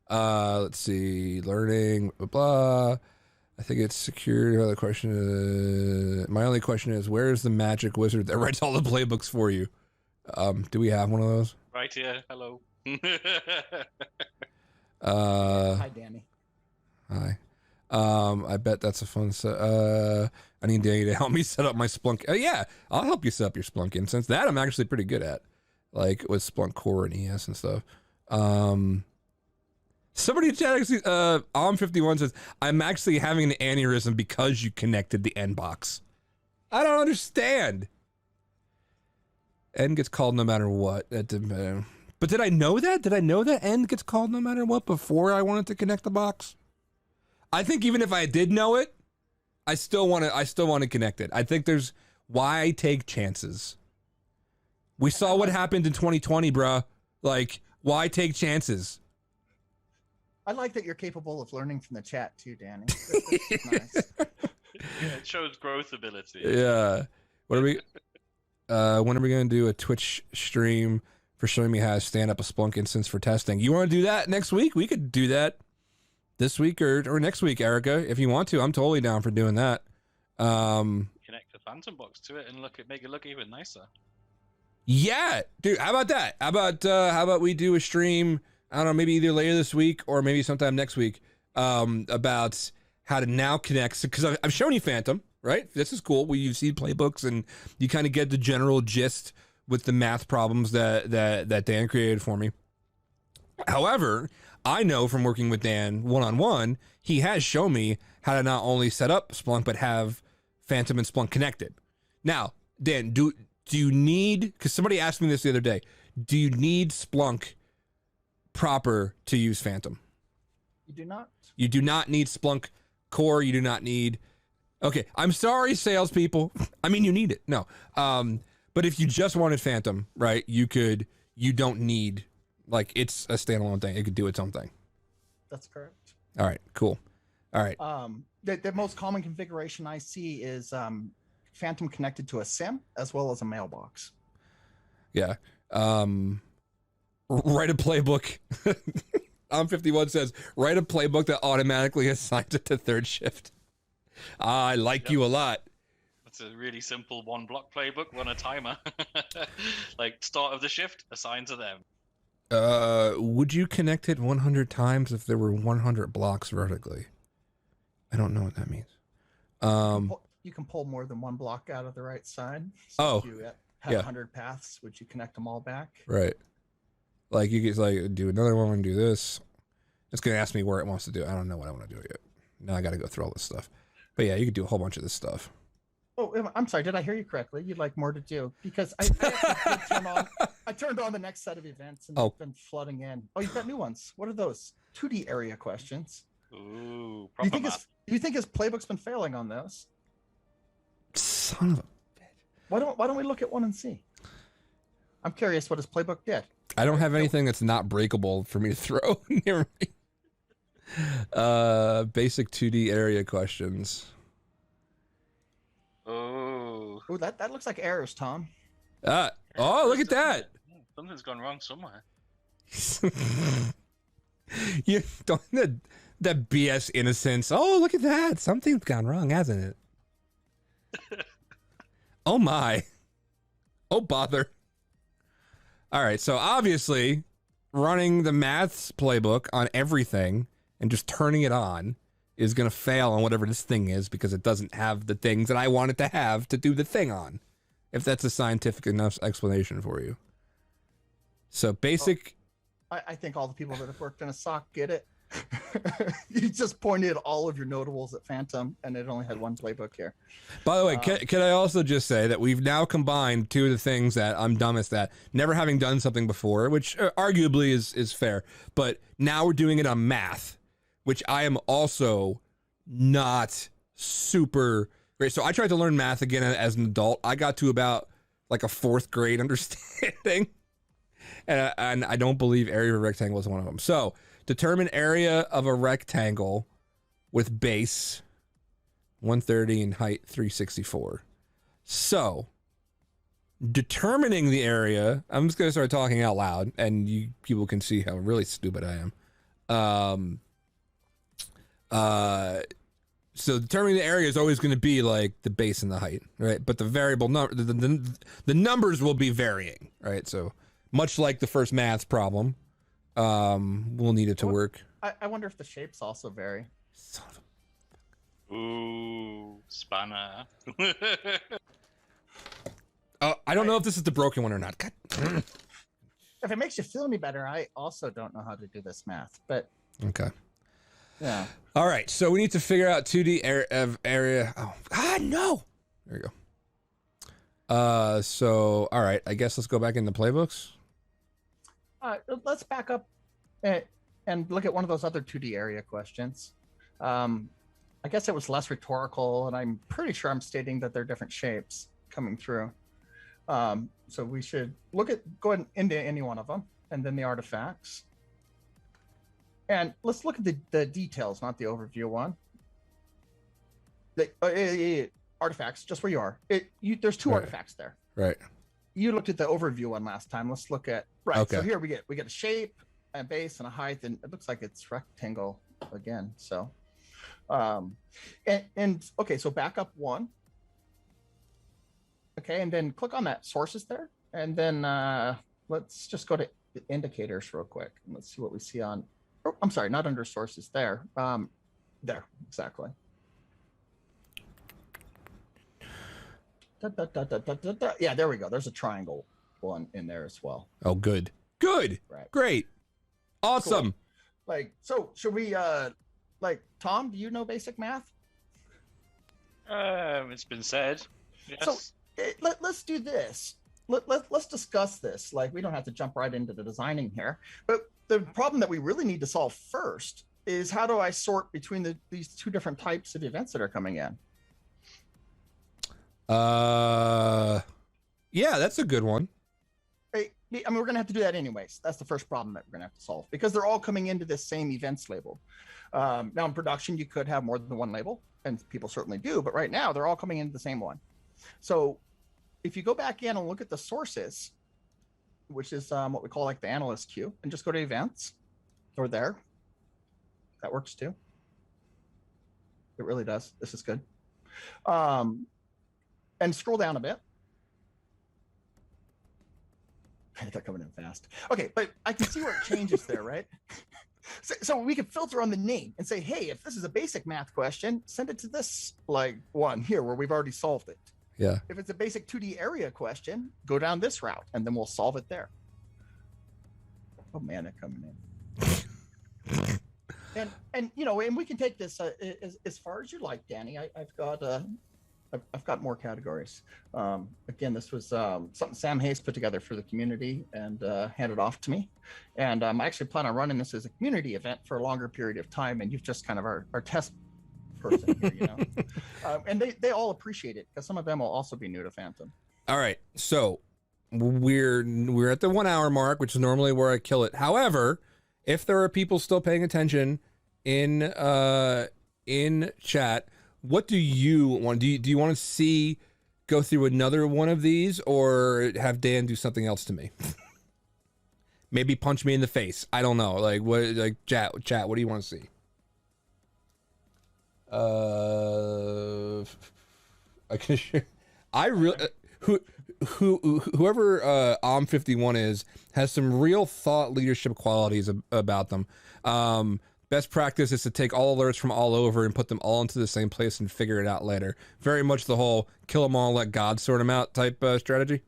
Let's see, learning, blah, blah. I think it's secure. The question is, my only question is, where's the magic wizard that writes all the playbooks for you? Do we have one of those? Right here. Hello. Hi, Danny. Hi. I bet that's a fun set. I need Danny to help me set up my Splunk. Yeah, I'll help you set up your Splunk instance. That I'm actually pretty good at, like with Splunk Core and ES and stuff. Somebody in chat actually, Om51 says, I'm actually having an aneurysm because you connected the N box. I don't understand. N gets called no matter what. That didn't matter. But did I know that? Did I know that N gets called no matter what before I wanted to connect the box? I think even if I did know it, I still want to connect it. I think there's why take chances. We saw what happened in 2020, bruh. Like, why take chances? I like that you're capable of learning from the chat too, Danny. That's nice. Yeah, it shows growth ability. Yeah. What are we? When are we going to do a Twitch stream for showing me how to stand up a Splunk instance for testing? You want to do that next week? We could do that this week or next week, Erica, if you want to. I'm totally down for doing that. Connect the Phantom box to it and make it look even nicer. Yeah, dude. How about that? How about we do a stream? I don't know, maybe either later this week or maybe sometime next week. About how to now connect, because I've shown you Phantom, right? This is cool. You see playbooks and you kind of get the general gist with the math problems that Dan created for me. However, I know from working with Dan one-on-one, he has shown me how to not only set up Splunk, but have Phantom and Splunk connected. Now, Dan, do you need, because somebody asked me this the other day, do you need Splunk proper to use Phantom? You do not? You do not need Splunk core. You do not need, okay, I'm sorry, salespeople. I mean, you need it. No. But if you just wanted Phantom, right, you don't need, like, it's a standalone thing. It could do its own thing. That's correct. All right, cool. All right. The most common configuration I see is Phantom connected to a SIM as well as a mailbox. Yeah. Write a playbook. Om51 says, write a playbook that automatically assigns it to third shift. I like you a lot. That's a really simple one block playbook, run a timer. Like start of the shift, assign to them. Would you connect it 100 times if there were 100 blocks vertically? I don't know what that means. You can pull more than one block out of the right side. So if you have 100 paths, would you connect them all back? Right. Like you could like do another one and do this. It's gonna ask me where it wants to do. I don't know what I want to do yet. Now I got to go through all this stuff. But yeah, you could do a whole bunch of this stuff. Oh, I'm sorry. Did I hear you correctly? You'd like more to do because I turned on the next set of events and they've been flooding in. Oh, you've got new ones. What are those? 2D area questions. Ooh, Do you think his playbook's been failing on those? Son of a bitch. Why don't we look at one and see? I'm curious what his playbook did. I don't have anything that's not breakable for me to throw near me. Basic 2D area questions. Oh, that looks like errors, Tom. Oh, look at that. Something's gone wrong somewhere. You don't that BS innocence. Oh, look at that. Something's gone wrong, hasn't it? Oh my. Oh bother. All right, so obviously running the maths playbook on everything and just turning it on is going to fail on whatever this thing is because it doesn't have the things that I want it to have to do the thing on, if that's a scientific enough explanation for you. So basic... I think all the people that have worked in a SOC get it. You just pointed all of your notables at Phantom, and it only had one playbook here. By the way, can I also just say that we've now combined two of the things that I'm dumbest at, never having done something before, which arguably is fair, but now we're doing it on math, which I am also not super great. So I tried to learn math again as an adult. I got to about like a 4th grade understanding, and I don't believe area of a rectangle is one of them. So determine area of a rectangle with base 130 and height 364. So determining the area, I'm just going to start talking out loud and you people can see how really stupid I am. So determining the area is always going to be like the base and the height, right? But the variable number, the numbers will be varying, right? So much like the first math problem, we'll need it to work. I wonder if the shapes also vary. Son of a... Ooh, spanner. I don't know if this is the broken one or not. God. If it makes you feel any better, I also don't know how to do this math, but Okay. Yeah. All right. So we need to figure out 2D area. Oh, no. There we go. So, all right. I guess let's go back into playbooks. Let's back up and look at one of those other 2D area questions. I guess it was less rhetorical, and I'm pretty sure I'm stating that they're different shapes coming through. So we should go ahead into any one of them, and then the artifacts. And let's look at the details, not the overview one. The artifacts, just where you are. There's two artifacts there. Right. You looked at the overview one last time. Let's look at right. Okay. So here we get a shape, a base, and a height, and it looks like it's rectangle again. So, and okay, so back up one. Okay, and then click on that sources there, and then let's just go to the indicators real quick, and let's see what we see on. Oh, I'm sorry, not under sources there. There, exactly. Yeah, there we go. There's a triangle one in there as well. Oh, good. Good. Right. Great. Awesome. Cool. Like, so should we, like, Tom, do you know basic math? It's been said. Yes. So let's do this. Let's discuss this. Like, we don't have to jump right into the designing here, but the problem that we really need to solve first is how do I sort between these two different types of events that are coming in? Yeah, that's a good one. I mean, we're going to have to do that anyways. That's the first problem that we're going to have to solve because they're all coming into this same events label. Now in production, you could have more than one label, and people certainly do, but right now they're all coming into the same one. So if you go back in and look at the sources, which is what we call like the analyst queue, and just go to events or there, that works too. It really does. This is good. And scroll down a bit. They're coming in fast. Okay, but I can see where it changes there, right? So we can filter on the name and say, hey, if this is a basic math question, send it to this like one here where we've already solved it. Yeah. If it's a basic 2D area question, go down this route and then we'll solve it there. Oh man, they're coming in. and you know, and we can take this as far as you like, Danny. I've got more categories. Again, this was something Sam Hayes put together for the community and handed off to me. And I actually plan on running this as a community event for a longer period of time. And you've just kind of our test person here, you know. And they all appreciate it because some of them will also be new to Phantom. All right, so we're at the 1 hour mark, which is normally where I kill it. However, if there are people still paying attention in chat, what do you want? Do you want to see go through another one of these, or have Dan do something else to me? Maybe punch me in the face. I don't know. Like what? Like chat. What do you want to see? I can. I really whoever Om51 is has some real thought leadership qualities about them. Best practice is to take all alerts from all over and put them all into the same place and figure it out later. Very much the whole kill them all, let God sort them out type strategy.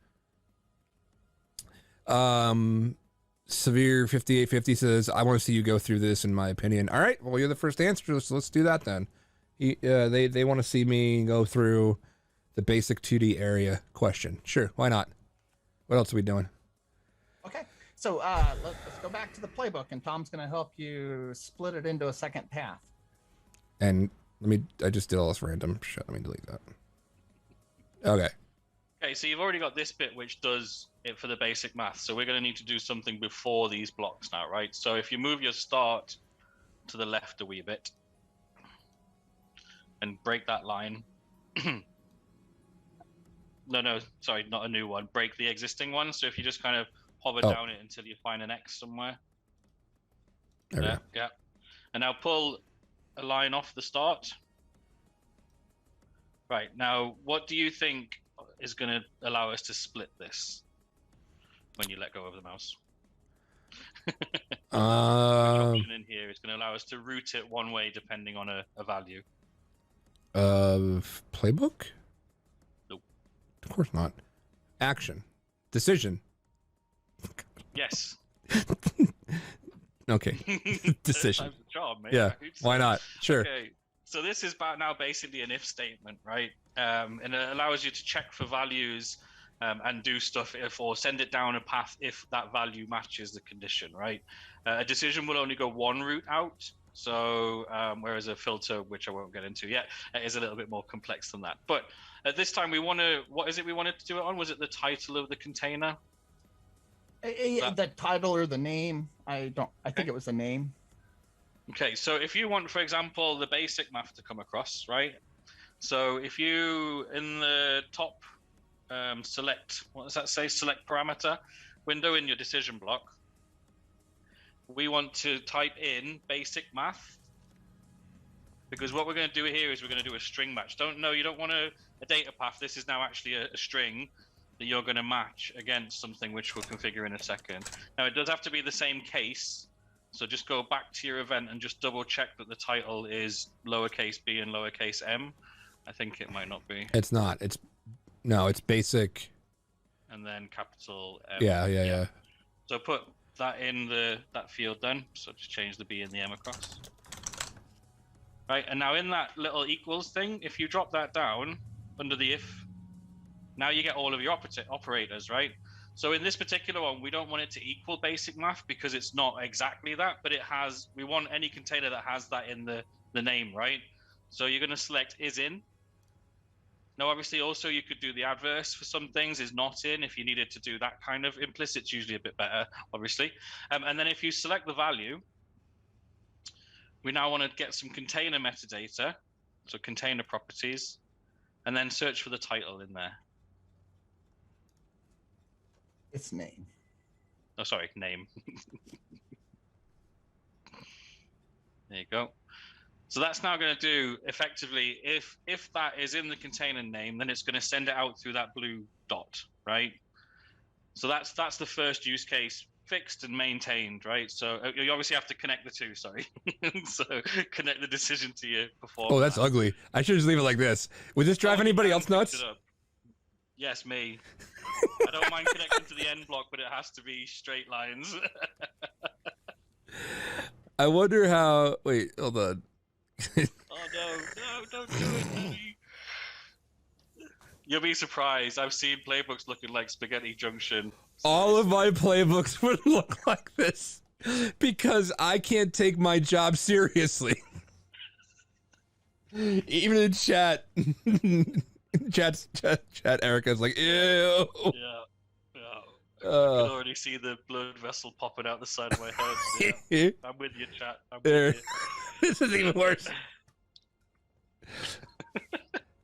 Severe 5850 says, I want to see you go through this, in my opinion. All right, well, you're the first answer, so let's do that then. They want to see me go through the basic 2D area question. Sure, why not? What else are we doing? Okay, so let's go back to the playbook, and Tom's going to help you split it into a second path. And I just did all this random shit. Let me delete that. Okay. Okay, so you've already got this bit which does it for the basic math. So we're going to need to do something before these blocks now, right? So if you move your start to the left a wee bit and break that line. No, sorry, not a new one. Break the existing one. So if you just kind of hover down it until you find an X somewhere. Okay. Yeah. And now pull a line off the start. Right, now what do you think is going to allow us to split this when you let go of the mouse? Option in here is going to allow us to route it one way depending on a value. Playbook? Nope. Of course not. Action. Decision. Yes. Okay. Decision. Time's a job, mate. Yeah. Right? Why not? Sure. Okay. So this is about now basically an if statement, right? And it allows you to check for values and do stuff or send it down a path if that value matches the condition, right? A decision will only go one route out. So whereas a filter, which I won't get into yet, is a little bit more complex than that. But at this time, what is it we wanted to do it on? Was it the title of the container? The title or the name? I think it was the name. Okay, so if you want, for example, the basic math to come across, right? So if you, in the top select, what does that say? Select parameter window in your decision block, we want to type in basic math, because what we're going to do here is we're going to do a string match. You don't want a data path. This is now actually a string that you're going to match against something which we'll configure in a second. Now, it does have to be the same case. So just go back to your event and just double check that the title is lowercase b and lowercase m. I think it might not be. It's not. It's basic. And then capital M. Yeah. So put that in that field then. So just change the b and the m across. Right, and now in that little equals thing, if you drop that down under the if, now you get all of your operators, right? So in this particular one, we don't want it to equal basic math because it's not exactly that, but we want any container that has that in the name, right? So you're going to select is in. Now, obviously, also you could do the adverse for some things, is not in. If you needed to do that kind of implicit's usually a bit better, obviously. And then if you select the value, we now want to get some container metadata, so container properties, and then search for the title in there. Its name. Oh, sorry, name. There you go. So that's now going to do effectively, if that is in the container name, then it's going to send it out through that blue dot, right? So that's the first use case fixed and maintained, right? So you obviously have to connect the two, sorry. So connect the decision to your performance. Oh, that's ugly. I should just leave it like this. Would this drive anybody else nuts? Yes, me. I don't mind connecting to the end block, but it has to be straight lines. I wonder how. Wait, hold on. Oh no, don't do it, Daddy. You'll be surprised. I've seen playbooks looking like Spaghetti Junction. All of my playbooks would look like this because I can't take my job seriously. Even in chat. Chat, Erica's like, ew. Yeah. I can already see the blood vessel popping out the side of my head. Yeah. I'm with you, chat. I'm with you. This is even worse.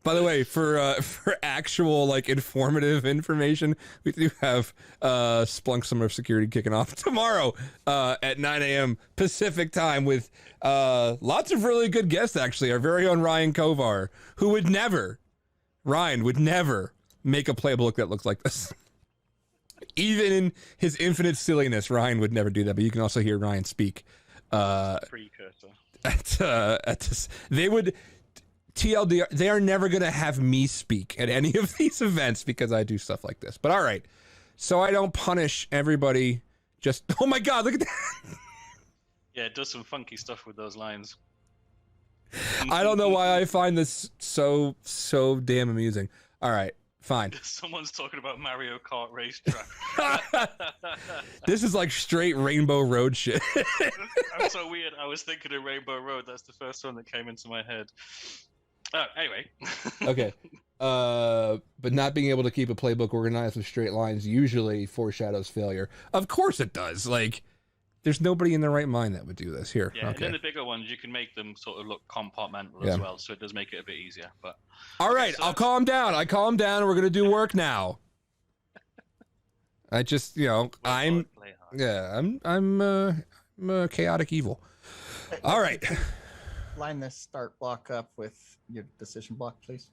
By the way, for actual like informative information, we do have Splunk Summer Security kicking off tomorrow at 9 a.m. Pacific time with lots of really good guests. Actually, our very own Ryan Kovar, who Ryan would never make a playbook that looks like this. Even in his infinite silliness, Ryan would never do that. But you can also hear Ryan speak. Precursor. They would TLDR. They are never gonna have me speak at any of these events because I do stuff like this. But all right, so I don't punish everybody. Just oh my god, look at that. Yeah, it does some funky stuff with those lines. I don't know why I find this so damn amusing. All right, fine. Someone's talking about Mario Kart racetrack. This is like straight Rainbow Road shit. I'm so weird. I was thinking of Rainbow Road. That's the first one that came into my head. Anyway. Okay. But not being able to keep a playbook organized with straight lines usually foreshadows failure. Of course it does. Like, there's nobody in their right mind that would do this here. Yeah, okay. And then the bigger ones, you can make them sort of look compartmental as well, so it does make it a bit easier. But all right, so I'll calm down. I calm down, and we're gonna do work now. I just, I'm chaotic evil. All right. Line this start block up with your decision block, please.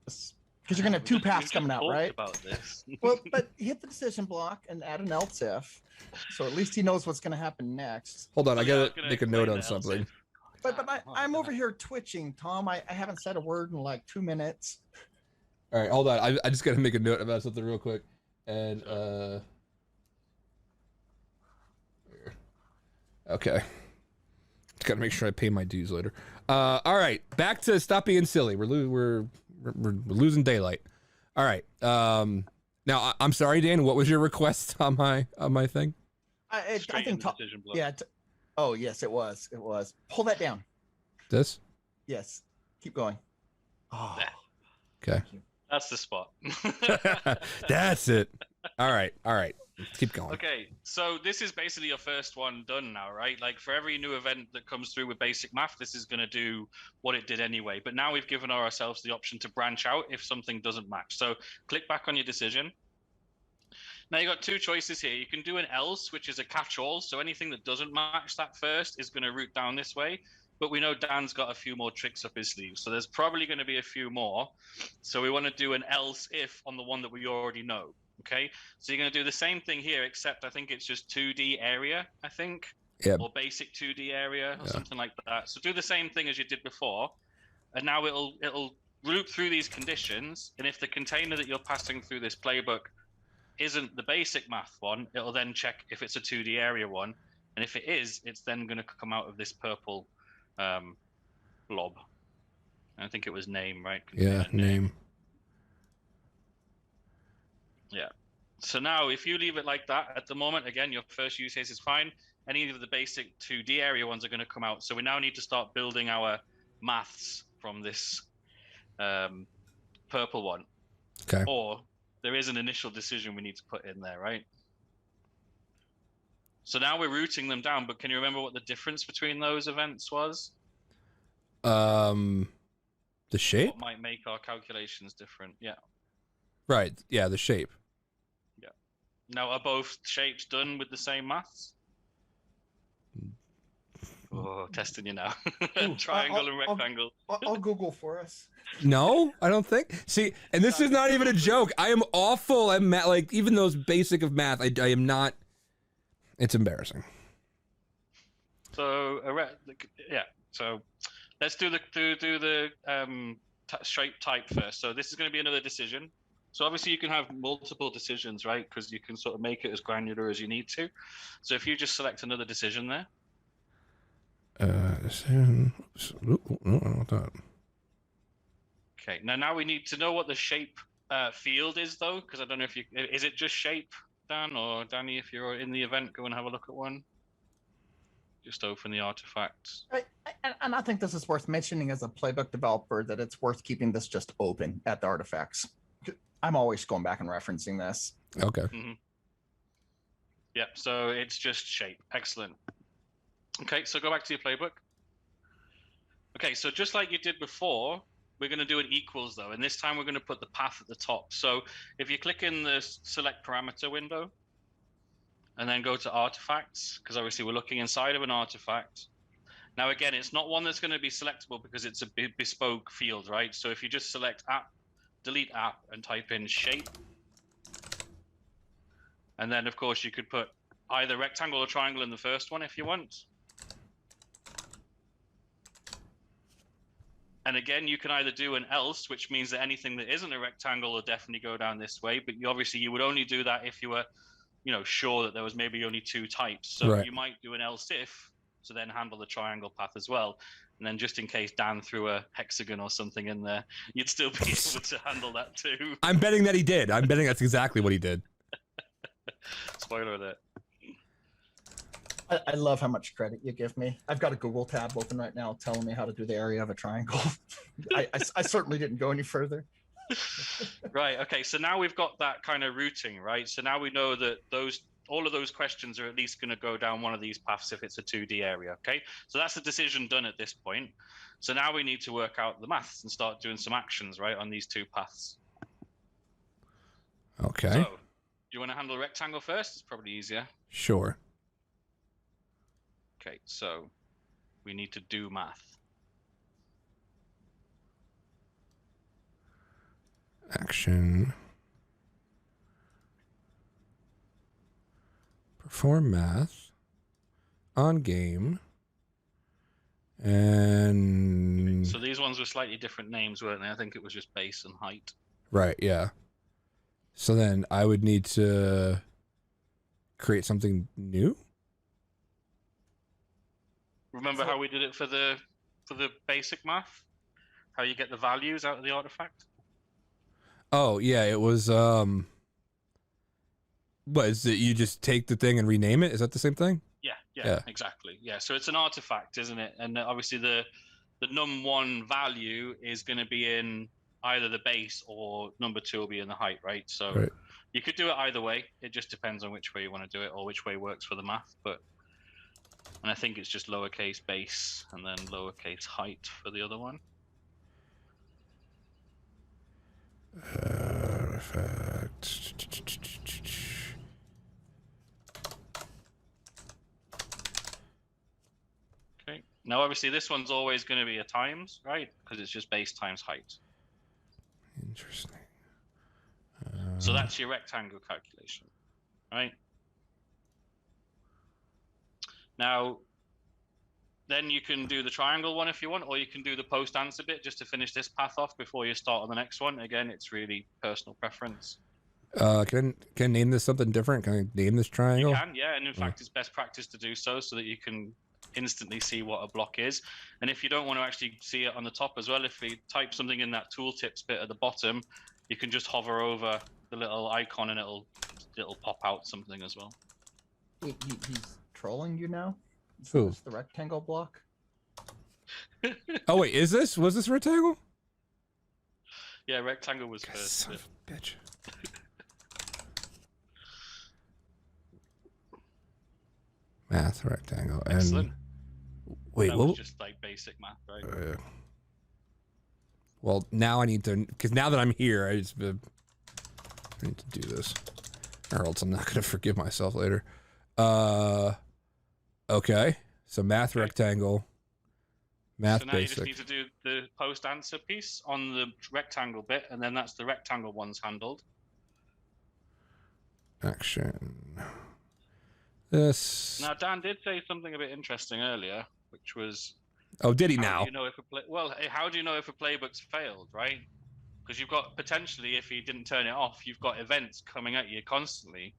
Because you're gonna have two paths coming out, right? About this. Well, but hit the decision block and add an else if, so at least he knows what's going to happen next. Hold on, I gotta make a note on something. But I'm over here twitching, Tom. I haven't said a word in like 2 minutes. All right, hold on. I just gotta make a note about something real quick. And Okay. Just gotta make sure I pay my dues later. All right, back to stop being silly. We're losing daylight. All right. Now I'm sorry, Dan. What was your request on my thing? I think decision block. yeah. Oh yes, it was. It was. Pull that down. This? Yes. Keep going. Oh. Okay. Thank you. That's the spot. That's it. All right. Let's keep going. Okay, so this is basically your first one done now, right? Like for every new event that comes through with basic math, this is going to do what it did anyway. But now we've given ourselves the option to branch out if something doesn't match. So click back on your decision. Now you've got two choices here. You can do an else, which is a catch-all. So anything that doesn't match that first is going to route down this way. But we know Dan's got a few more tricks up his sleeve. So there's probably going to be a few more. So we want to do an else if on the one that we already know. Okay, so you're going to do the same thing here, except I think it's just 2D area, I think, or basic 2D area or something like that. So do the same thing as you did before, and now it'll loop through these conditions, and if the container that you're passing through this playbook isn't the basic math one, it'll then check if it's a 2D area one, and if it is, it's then going to come out of this purple blob. I think it was name, right? Yeah, name. Yeah. So now if you leave it like that at the moment, again, your first use case is fine. Any of the basic 2D area ones are going to come out. So we now need to start building our maths from this purple one. Okay. Or there is an initial decision we need to put in there, right? So now we're routing them down, but can you remember what the difference between those events was? The shape? What might make our calculations different? Yeah. Right. Yeah, the shape. Now, are both shapes done with the same maths? Oh, testing you now. Triangle and rectangle. I'll Google for us. No, I don't think. See, and this is not even a joke. I am awful at math. Like, even those basic of math, I am not. It's embarrassing. So, yeah. So, let's do the shape type first. So, this is going to be another decision. So obviously you can have multiple decisions, right? Because you can sort of make it as granular as you need to. So if you just select another decision there. Decision. Okay. Now we need to know what the shape field is, though, because I don't know if is it just shape, Dan or Danny? If you're in the event, go and have a look at one. Just open the artifacts. And I think this is worth mentioning as a playbook developer that it's worth keeping this just open at the artifacts. I'm always going back and referencing this. Okay. Mm-hmm. Yep, so it's just shape. Excellent. Okay, so go back to your playbook. Okay, so just like you did before, we're going to do an equals, though, and this time we're going to put the path at the top. So if you click in the select parameter window, and then go to artifacts, because obviously we're looking inside of an artifact. Now, again, it's not one that's going to be selectable because it's a bespoke field, right? So if you just select app, delete app and type in shape. And then, of course, you could put either rectangle or triangle in the first one if you want. And again, you can either do an else, which means that anything that isn't a rectangle will definitely go down this way. But obviously, you would only do that if you were, sure that there was maybe only two types. So You might do an else if, to then handle the triangle path as well. And then just in case Dan threw a hexagon or something in there, you'd still be able to handle that too. I'm betting that he did. I'm betting that's exactly what he did. Spoiler alert. I love how much credit you give me. I've got a Google tab open right now telling me how to do the area of a triangle. I certainly didn't go any further. Right. Okay. So now we've got that kind of routing, right? So now we know that all of those questions are at least going to go down one of these paths if it's a 2D area, okay? So that's the decision done at this point. So now we need to work out the maths and start doing some actions, right, on these two paths. Okay. So, do you want to handle a rectangle first? It's probably easier. Sure. Okay, so we need to do math. Action. Perform math on game. And so these ones were slightly different names, weren't they? I think it was just base and height. Right, yeah. So then I would need to create something new? Remember how we did it for the basic math? How you get the values out of the artifact? Oh yeah, it was what is it? You just take the thing and rename it? Is that the same thing? Yeah, exactly. Yeah, so it's an artifact, isn't it? And obviously the num1 value is going to be in either the base or number 2 will be in the height, right? So Right. you could do it either way. It just depends on which way you want to do it or which way works for the math. And I think it's just lowercase base and then lowercase height for the other one. Artifact. Okay. Now, obviously, this one's always going to be a times, right? Because it's just base times height. Interesting. So that's your rectangle calculation, right? Now, then you can do the triangle one if you want, or you can do the post answer bit just to finish this path off before you start on the next one. Again, it's really personal preference. Can I name this something different? Can I name this triangle? You can, yeah, and in fact, it's best practice to do so that you can instantly see what a block is. And if you don't want to actually see it on the top as well, if we type something in that tooltips bit at the bottom, you can just hover over the little icon and it'll pop out something as well. He's trolling you now? Who? Is this the rectangle block? Oh wait, was this rectangle? Yeah, rectangle was God, first. son of a bitch. Math rectangle. Excellent. And wait, that was just like basic math, right? Well, now I need to, because now that I'm here, I need to do this, or else I'm not going to forgive myself later. Okay, so math rectangle, math so now basic. you just need to do the post answer piece on the rectangle bit, and then that's the rectangle ones handled. Action. This. Now, Dan did say something a bit interesting earlier, which was, Oh, did he how now? do you know if how do you know if a playbook's failed, right? Because you've got potentially, if you didn't turn it off, you've got events coming at you constantly.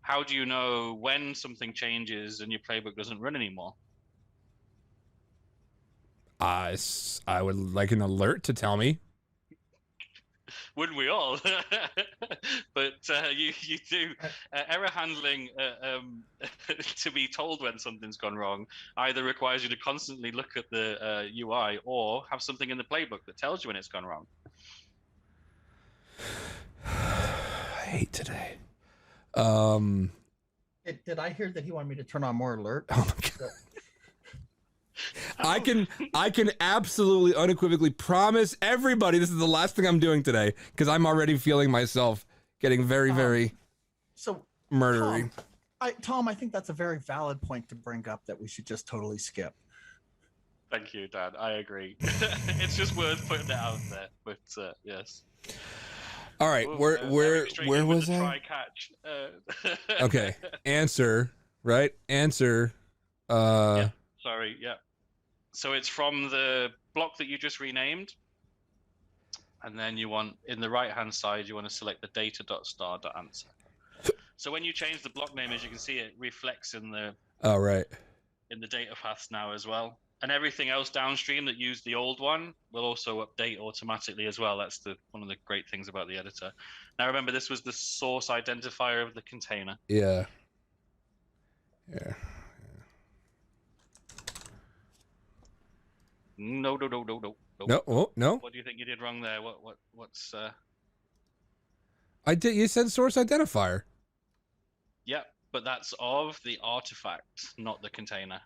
How do you know when something changes and your playbook doesn't run anymore? I would like an alert to tell me. Wouldn't we all? But you do error handling to be told when something's gone wrong either requires you to constantly look at the UI or have something in the playbook that tells you when it's gone wrong. I hate today. Did I hear that he wanted me to turn on more alert? Oh my God. I can absolutely unequivocally promise everybody this is the last thing I'm doing today, because I'm already feeling myself getting very So murdery. Tom, I think that's a very valid point to bring up that we should just totally skip. Thank you, Dad. I agree. It's just worth putting it out there, but yes. All right, where was I? Try catch. Okay, answer, right? Answer. Yeah, sorry, yeah. So it's from the block that you just renamed, and then you want, in the right-hand side, you want to select the data.star.answer. So when you change the block name, as you can see, it reflects in the in the data paths now as well. And everything else downstream that used the old one will also update automatically as well. That's one of the great things about the editor. Now remember, this was the source identifier of the container. Yeah. No. No. What do you think you did wrong there? What's I did. You said source identifier. Yeah, but that's of the artifact, not the container.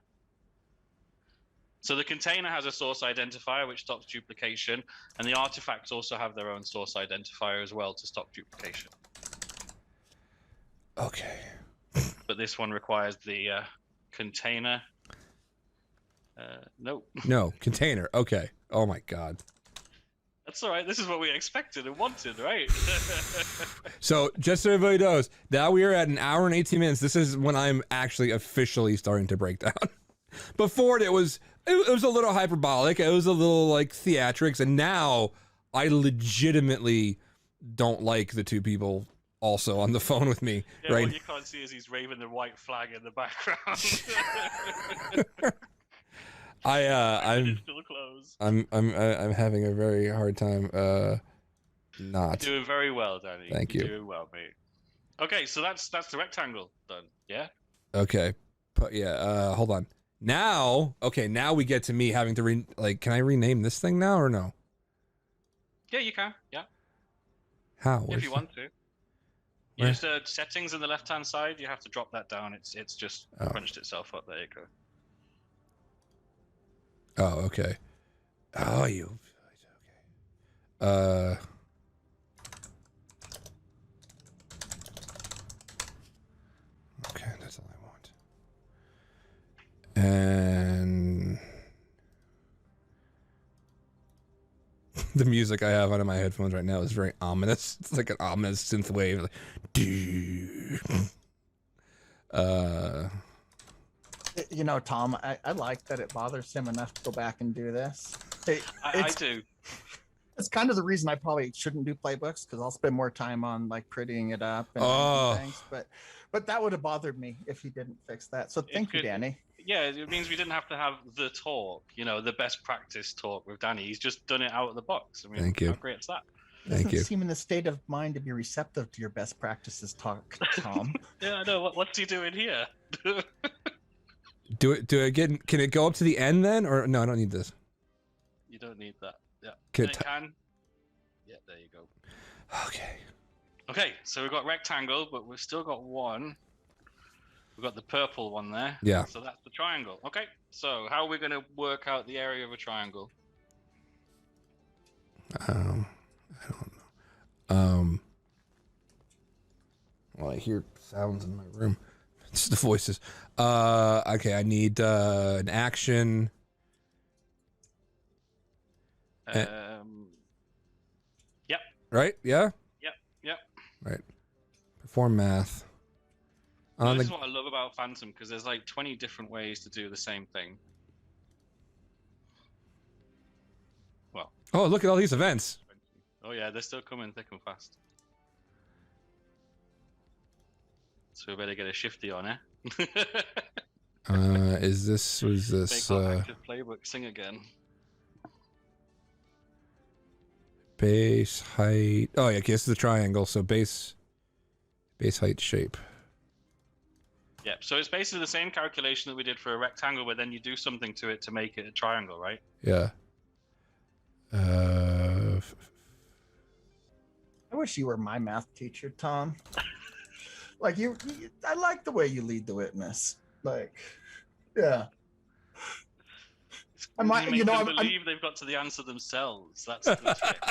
So the container has a source identifier which stops duplication, and the artifacts also have their own source identifier as well to stop duplication. Okay. But this one requires the container. Nope. No, container. Okay. Oh my God. That's all right. This is what we expected and wanted, right? So just so everybody knows, now we are at an hour and 18 minutes. This is when I'm actually officially starting to break down. Before it was a little hyperbolic. It was a little like theatrics. And now I legitimately don't like the two people also on the phone with me. Yeah, right? What you can't see is he's waving the white flag in the background. It's still close. I'm having a very hard time. Not. You're doing very well, Danny. Thank You're you. doing well, mate. Okay, so that's the rectangle done. Yeah. Okay, but yeah. Hold on. Now, okay, now we get to me having to can I rename this thing now or no? Yeah, you can. Yeah. How? If Where's you want to. Where? Use the settings in the left-hand side. You have to drop that down. It's just crunched itself up. There you go. Oh, okay. Oh, you. Okay. Okay, that's all I want. And the music I have on my headphones right now is very ominous. It's like an ominous synth wave. Like, You know, Tom, I like that it bothers him enough to go back and do this. I do. It's kind of the reason I probably shouldn't do playbooks, because I'll spend more time on like prettying it up and things. But that would have bothered me if he didn't fix that. So thank you, Danny. Yeah, it means we didn't have to have the talk, you know, the best practice talk with Danny. He's just done it out of the box. I mean, Thank you. How great is that? Thank you. Seem in the state of mind to be receptive to your best practices talk, Tom. Yeah, I know. What's he doing here? Do it again. Can it go up to the end then, or no? I don't need this. You don't need that. Yeah. Can it can. Yeah, there you go. Okay. Okay, so we've got rectangle, but we've still got one. We've got the purple one there. Yeah. So that's the triangle. Okay, so how are we going to work out the area of a triangle? I don't know. Well, I hear sounds in my room. It's the voices. Okay, I need an action. Yep. Right? Yeah? Yep. Right. Perform math. This is what I love about Phantom, because there's like 20 different ways to do the same thing. Well. Oh, look at all these events. Oh yeah, they're still coming thick and fast. So we better get a shifty on, eh? Was this Make our active playbook sing again. Base height. Oh yeah, okay, this is the triangle, so base height shape. Yep, so it's basically the same calculation that we did for a rectangle, but then you do something to it to make it a triangle, right? Yeah. I wish you were my math teacher, Tom. Like I like the way you lead the witness. Like, yeah. I might, you know, believe they've got to the answer themselves. That's the trick.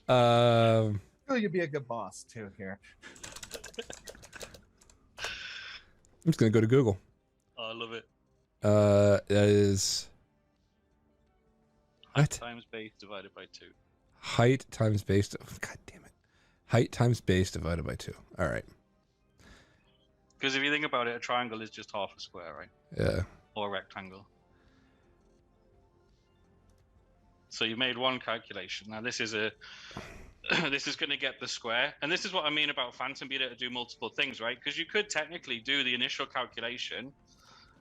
I feel you'd be a good boss too here. I'm just gonna go to Google. Oh, I love it. That is height times base divided by 2. Height times base. Oh, God damn it. Height times base divided by 2. All right. Because if you think about it, a triangle is just half a square, right? Yeah. Or a rectangle. So you made one calculation. Now this is this is going to get the square, and this is what I mean about Phantom being able to do multiple things, right? Because you could technically do the initial calculation,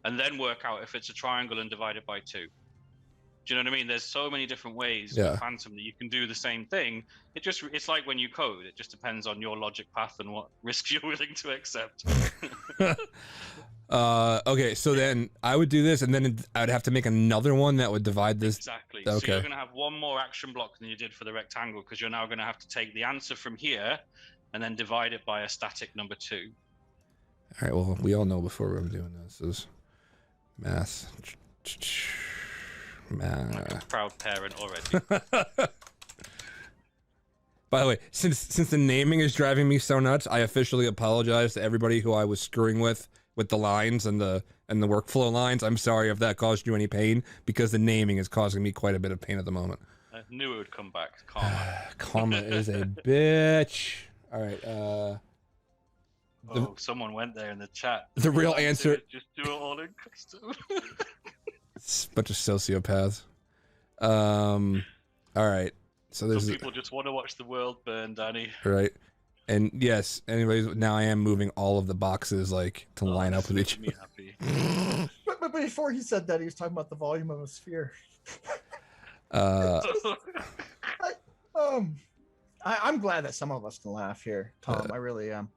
and then work out if it's a triangle and divide it by 2. Do you know what I mean? There's so many different ways with Phantom that you can do the same thing. It's like when you code. It just depends on your logic path and what risks you're willing to accept. Okay, so then I would do this, and then I would have to make another one that would divide this. Exactly. Okay. So you're going to have one more action block than you did for the rectangle, because you're now going to have to take the answer from here and then divide it by a static number 2. All right, well, we all know before I'm doing this is math. Like a proud parent already. By the way, since the naming is driving me so nuts, I officially apologize to everybody who I was screwing with the lines and the workflow lines. I'm sorry if that caused you any pain, because the naming is causing me quite a bit of pain at the moment. I knew it would come back. Karma. Karma is a bitch. All right. Someone went there in the chat. The real answer. Just do it all in custom. It's a bunch of sociopaths. All right. So there's some people just want to watch the world burn, Danny. Right. And yes, anyways, now I am moving all of the boxes like to line up with each other. But before he said that, he was talking about the volume of a sphere. I'm glad that some of us can laugh here, Tom. I really am.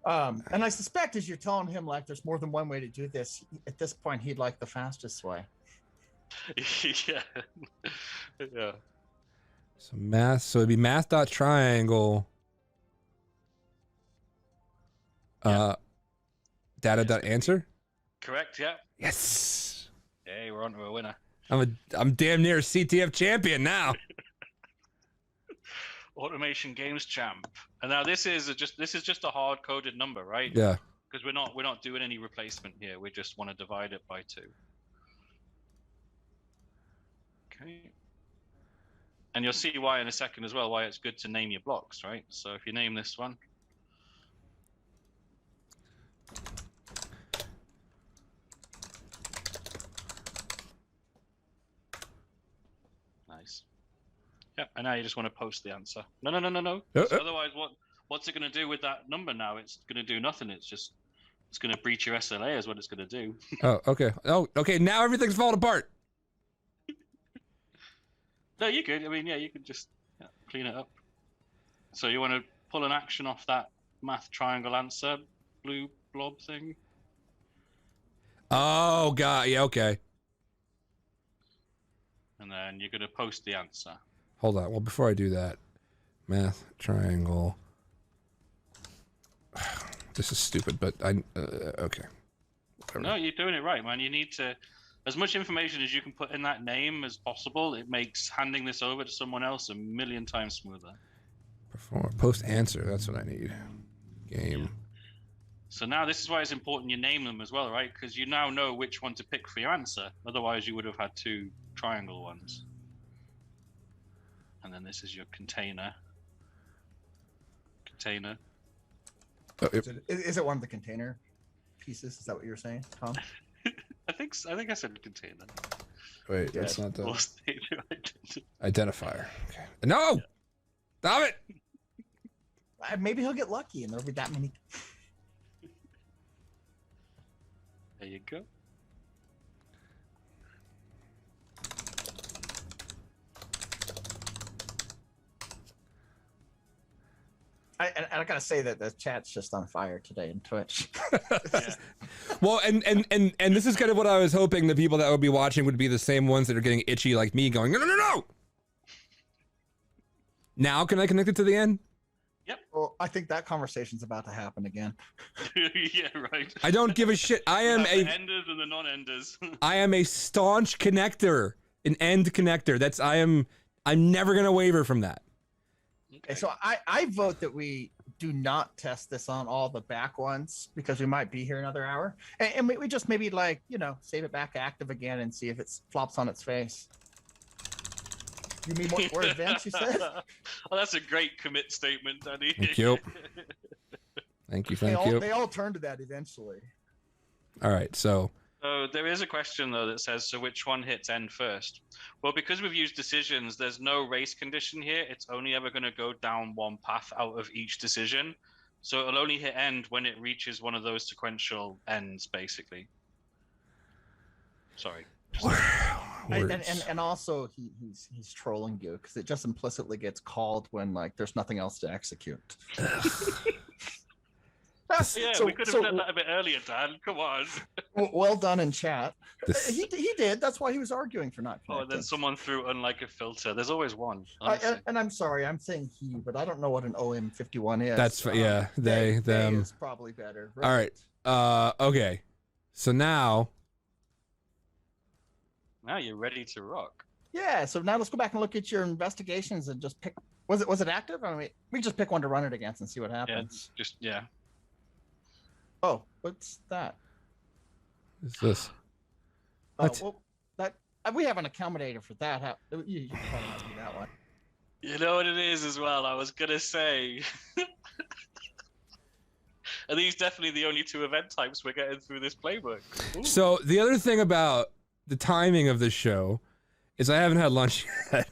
And I suspect as you're telling him like there's more than one way to do this, at this point he'd like the fastest way. Yeah. Yeah. So math. So it'd be math.triangle. Data.answer. Correct. Yeah. Yes. Hey, we're on to a winner. I'm damn near a CTF champion now. Automation games champ. And now this is just a hard coded number, right? Yeah. Because we're not doing any replacement here. We just want to divide it by 2. Okay. And you'll see why in a second as well, why it's good to name your blocks, right? So if you name this one. Nice. Yeah, and now you just want to post the answer. No. So otherwise, what's it going to do with that number now? It's going to do nothing. It's going to breach your SLA is what it's going to do. Oh, okay. Oh, okay. Now everything's falling apart. No, you're good. I mean, yeah, you can just clean it up. So you want to pull an action off that math triangle answer blue blob thing? Oh, God. Yeah, okay. And then you're going to post the answer. Hold on. Well, before I do that, math triangle. This is stupid, but okay. Whatever. No, you're doing it right, man. You need to, as much information as you can put in that name as possible. It makes handing this over to someone else a million times smoother. Perform post answer. That's what I need. Game. So now this is why it's important you name them as well, right? Because you now know which one to pick for your answer. Otherwise, you would have had 2 triangle ones. And then this is your container. Container. Oh, Is it one of the container pieces? Is that what you're saying, Tom? I think I said container. Wait, Yeah. that's not the Or state identifier. Okay. No! Stop it! Maybe he'll get lucky and there'll be that many. There you go. I gotta say that the chat's just on fire today in Twitch. Yeah. Well, and this is kind of what I was hoping the people that would be watching would be the same ones that are getting itchy like me going, no! Now can I connect it to the end? Yep. Well, I think that conversation's about to happen again. Yeah, right. I don't give a shit. I am The a enders and the non-enders. I am a staunch connector, an end connector. I'm never gonna waver from that. Okay, so I vote that we do not test this on all the back ones because we might be here another hour, and we just maybe like save it back active again and see if it flops on its face. You mean more events? You said. Oh, that's a great commit statement, Danny. Thank you. Thank you. They all turn to that eventually. All right, so. So there is a question though that says, so which one hits end first? Well, because we've used decisions, there's no race condition here. It's only ever going to go down one path out of each decision. So it'll only hit end when it reaches one of those sequential ends, basically. Sorry. And also he's trolling you because it just implicitly gets called when like there's nothing else to execute. Yeah, we could have done that a bit earlier, Dan. Come on. Well done in chat. He did. That's why he was arguing for not connecting. Oh, and then someone threw unlike a filter. There's always one. And I'm sorry, I'm saying he, but I don't know what an OM51 is. That's yeah. They them is probably better. Right? All right. Okay. So now you're ready to rock. Yeah. So now let's go back and look at your investigations and just pick. Was it active? I mean, we just pick one to run it against and see what happens. Yeah. Oh, what's that? What's this? Well, that we have an accommodator for that. You probably not do that one. You know what it is as well. I was gonna say. Are these definitely the only 2 event types we're getting through this playbook? Ooh. So the other thing about the timing of this show is I haven't had lunch yet.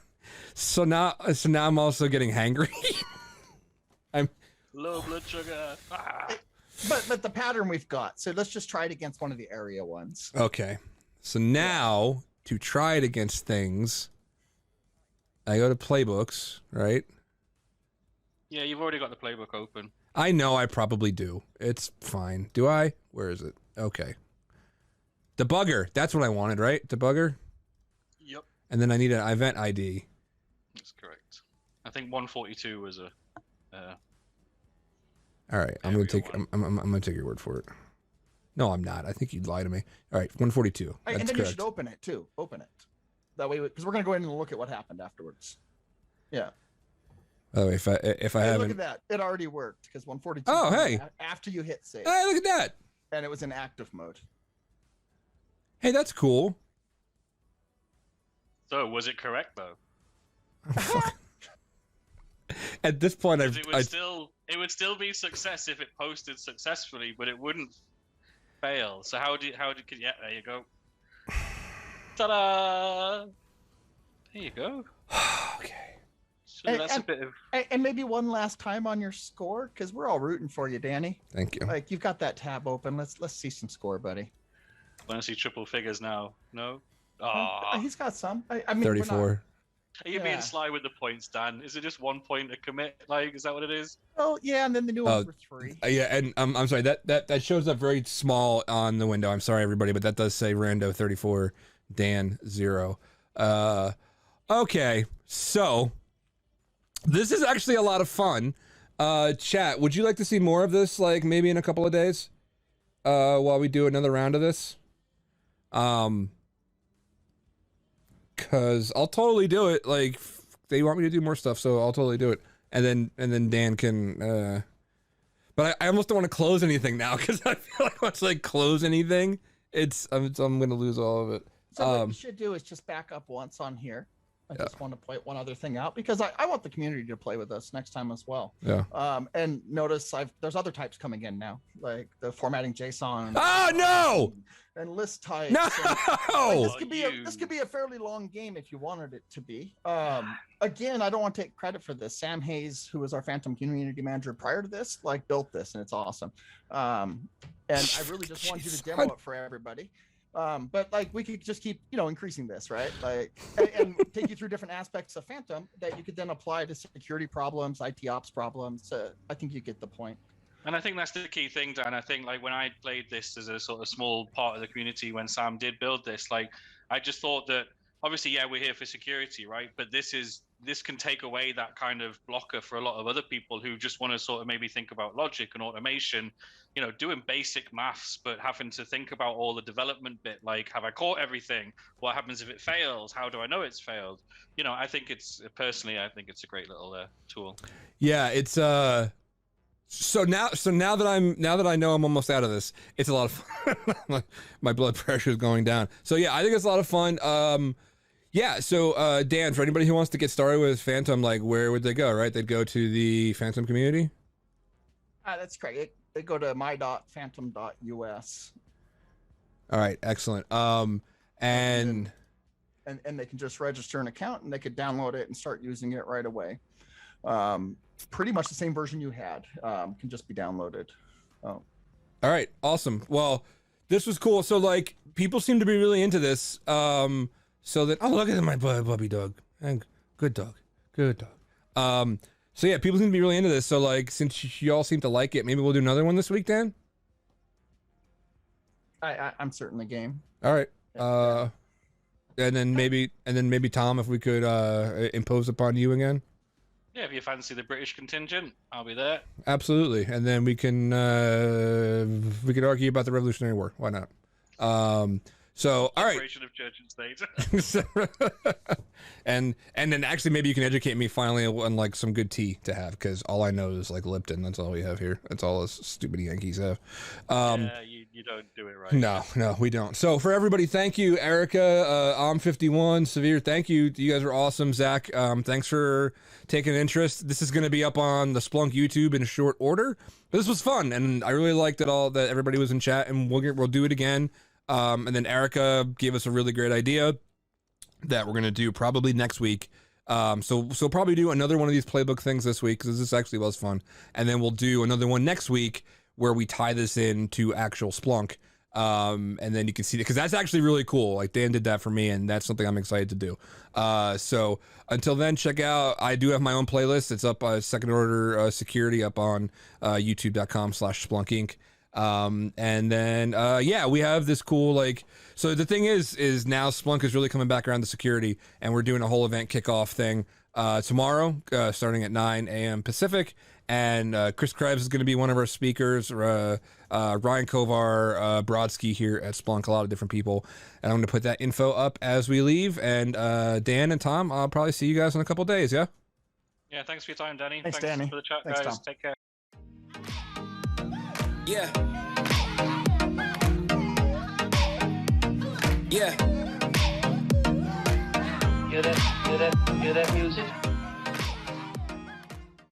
So now I'm also getting hangry. I'm low blood sugar. but the pattern we've got. So let's just try it against one of the area ones. Okay. So now to try it against things, I go to playbooks, right? Yeah, you've already got the playbook open. I know I probably do. It's fine. Do I? Where is it? Okay. Debugger. That's what I wanted, right? Debugger? Yep. And then I need an event ID. That's correct. I think 142 was a... All right. I'm going to take I'm going to take your word for it. No, I'm not. I think you'd lie to me. All right. 142. That's And then correct. you should open it too. Open it. That way, because we're going to go in and look at what happened afterwards. Yeah. By the way, if I Hey, haven't... look at that. It already worked because 142. Oh, hey. After you hit save. Hey, look at that. And it was in active mode. Hey, that's cool. So, was it correct, though? At this point, It would still be success if it posted successfully, but it wouldn't fail. So yeah, there you go. Ta-da! There you go. Okay. So that's a bit of... And maybe one last time on your score, because we're all rooting for you, Danny. Thank you. Like, you've got that tab open. Let's see some score, buddy. Want to see triple figures now? No? He's got some. I mean, 34. Are you being sly with the points, Dan? Is it just 1 point to commit? Like, is that what it is? Oh yeah, and then the new ones were 3. Yeah, and I'm sorry, that shows up very small on the window. I'm sorry, everybody, but that does say Rando 34, Dan 0. Okay, so this is actually a lot of fun. Chat, would you like to see more of this, like maybe in a couple of days? While we do another round of this? Cause I'll totally do it. Like they want me to do more stuff, so I'll totally do it. And then Dan can. But I almost don't want to close anything now because I feel like once I close anything, I'm gonna lose all of it. So what you should do is just back up once on here. I just want to point one other thing out because I want the community to play with us next time as well. Yeah. And notice there's other types coming in now, like the formatting JSON. Oh no! And list types. No! Like, this could be a fairly long game if you wanted it to be. Again, I don't want to take credit for this. Sam Hayes, who was our Phantom community manager prior to this, like built this, and it's awesome. And I really just wanted you to demo it for everybody. But like we could just keep, increasing this, right? Like, and take you through different aspects of Phantom that you could then apply to security problems, IT ops problems. I think you get the point. And I think that's the key thing, Dan. I think like when I played this as a sort of small part of the community, when Sam did build this, like I just thought that obviously, yeah, we're here for security, right? But this can take away that kind of blocker for a lot of other people who just want to sort of maybe think about logic and automation, doing basic maths, but having to think about all the development bit, like, have I caught everything? What happens if it fails? How do I know it's failed? I think it's a great little tool. Yeah, it's so now that I know I'm almost out of this, it's a lot of fun. My blood pressure is going down. So yeah, I think it's a lot of fun. Yeah, so Dan, for anybody who wants to get started with Phantom, like where would they go, right? They'd go to the Phantom community? That's correct. They go to my.phantom.us. All right, excellent. And they can just register an account and they could download it and start using it right away. Pretty much the same version you had can just be downloaded. Oh. All right, awesome. Well, this was cool. So like people seem to be really into this. So that, oh, look at my puppy dog. Good dog. So yeah, people seem to be really into this. So like, since y'all seem to like it, maybe we'll do another one this week, Dan? I'm certainly game. All right. And then maybe Tom, if we could impose upon you again. Yeah, if you fancy the British contingent, I'll be there. Absolutely. And then we can argue about the Revolutionary War. Why not? So, all right. Separation of church and state. and then actually maybe you can educate me finally on like some good tea to have, because all I know is like Lipton. That's all we have here. That's all us stupid Yankees have. Yeah, you don't do it right. No, we don't. So for everybody, thank you, Erica, Om51, Severe. Thank you. You guys were awesome. Zach, thanks for taking an interest. This is going to be up on the Splunk YouTube in short order. But this was fun, and I really liked that everybody was in chat, and we'll do it again. And then Erica gave us a really great idea that we're going to do probably next week. So probably do another one of these playbook things this week, because this actually was fun. And then we'll do another one next week where we tie this in to actual Splunk. And then you can see that, because that's actually really cool. Like Dan did that for me, and that's something I'm excited to do. So until then, check out, I do have my own playlist. It's up second order security up on youtube.com/Splunk Inc. And then yeah, we have this cool, like, so the thing is now Splunk is really coming back around to security, and we're doing a whole event kickoff thing tomorrow, starting at 9 a.m. Pacific. And Chris Krebs is going to be one of our speakers. Ryan Kovar, Brodsky here at Splunk, a lot of different people. And I'm going to put that info up as we leave. And Dan and Tom, I'll probably see you guys in a couple days, yeah? Yeah, thanks for your time, Danny. Thanks, Danny. For the chat, Thanks, guys. Tom. Take care. Yeah. Yeah. Hear that music?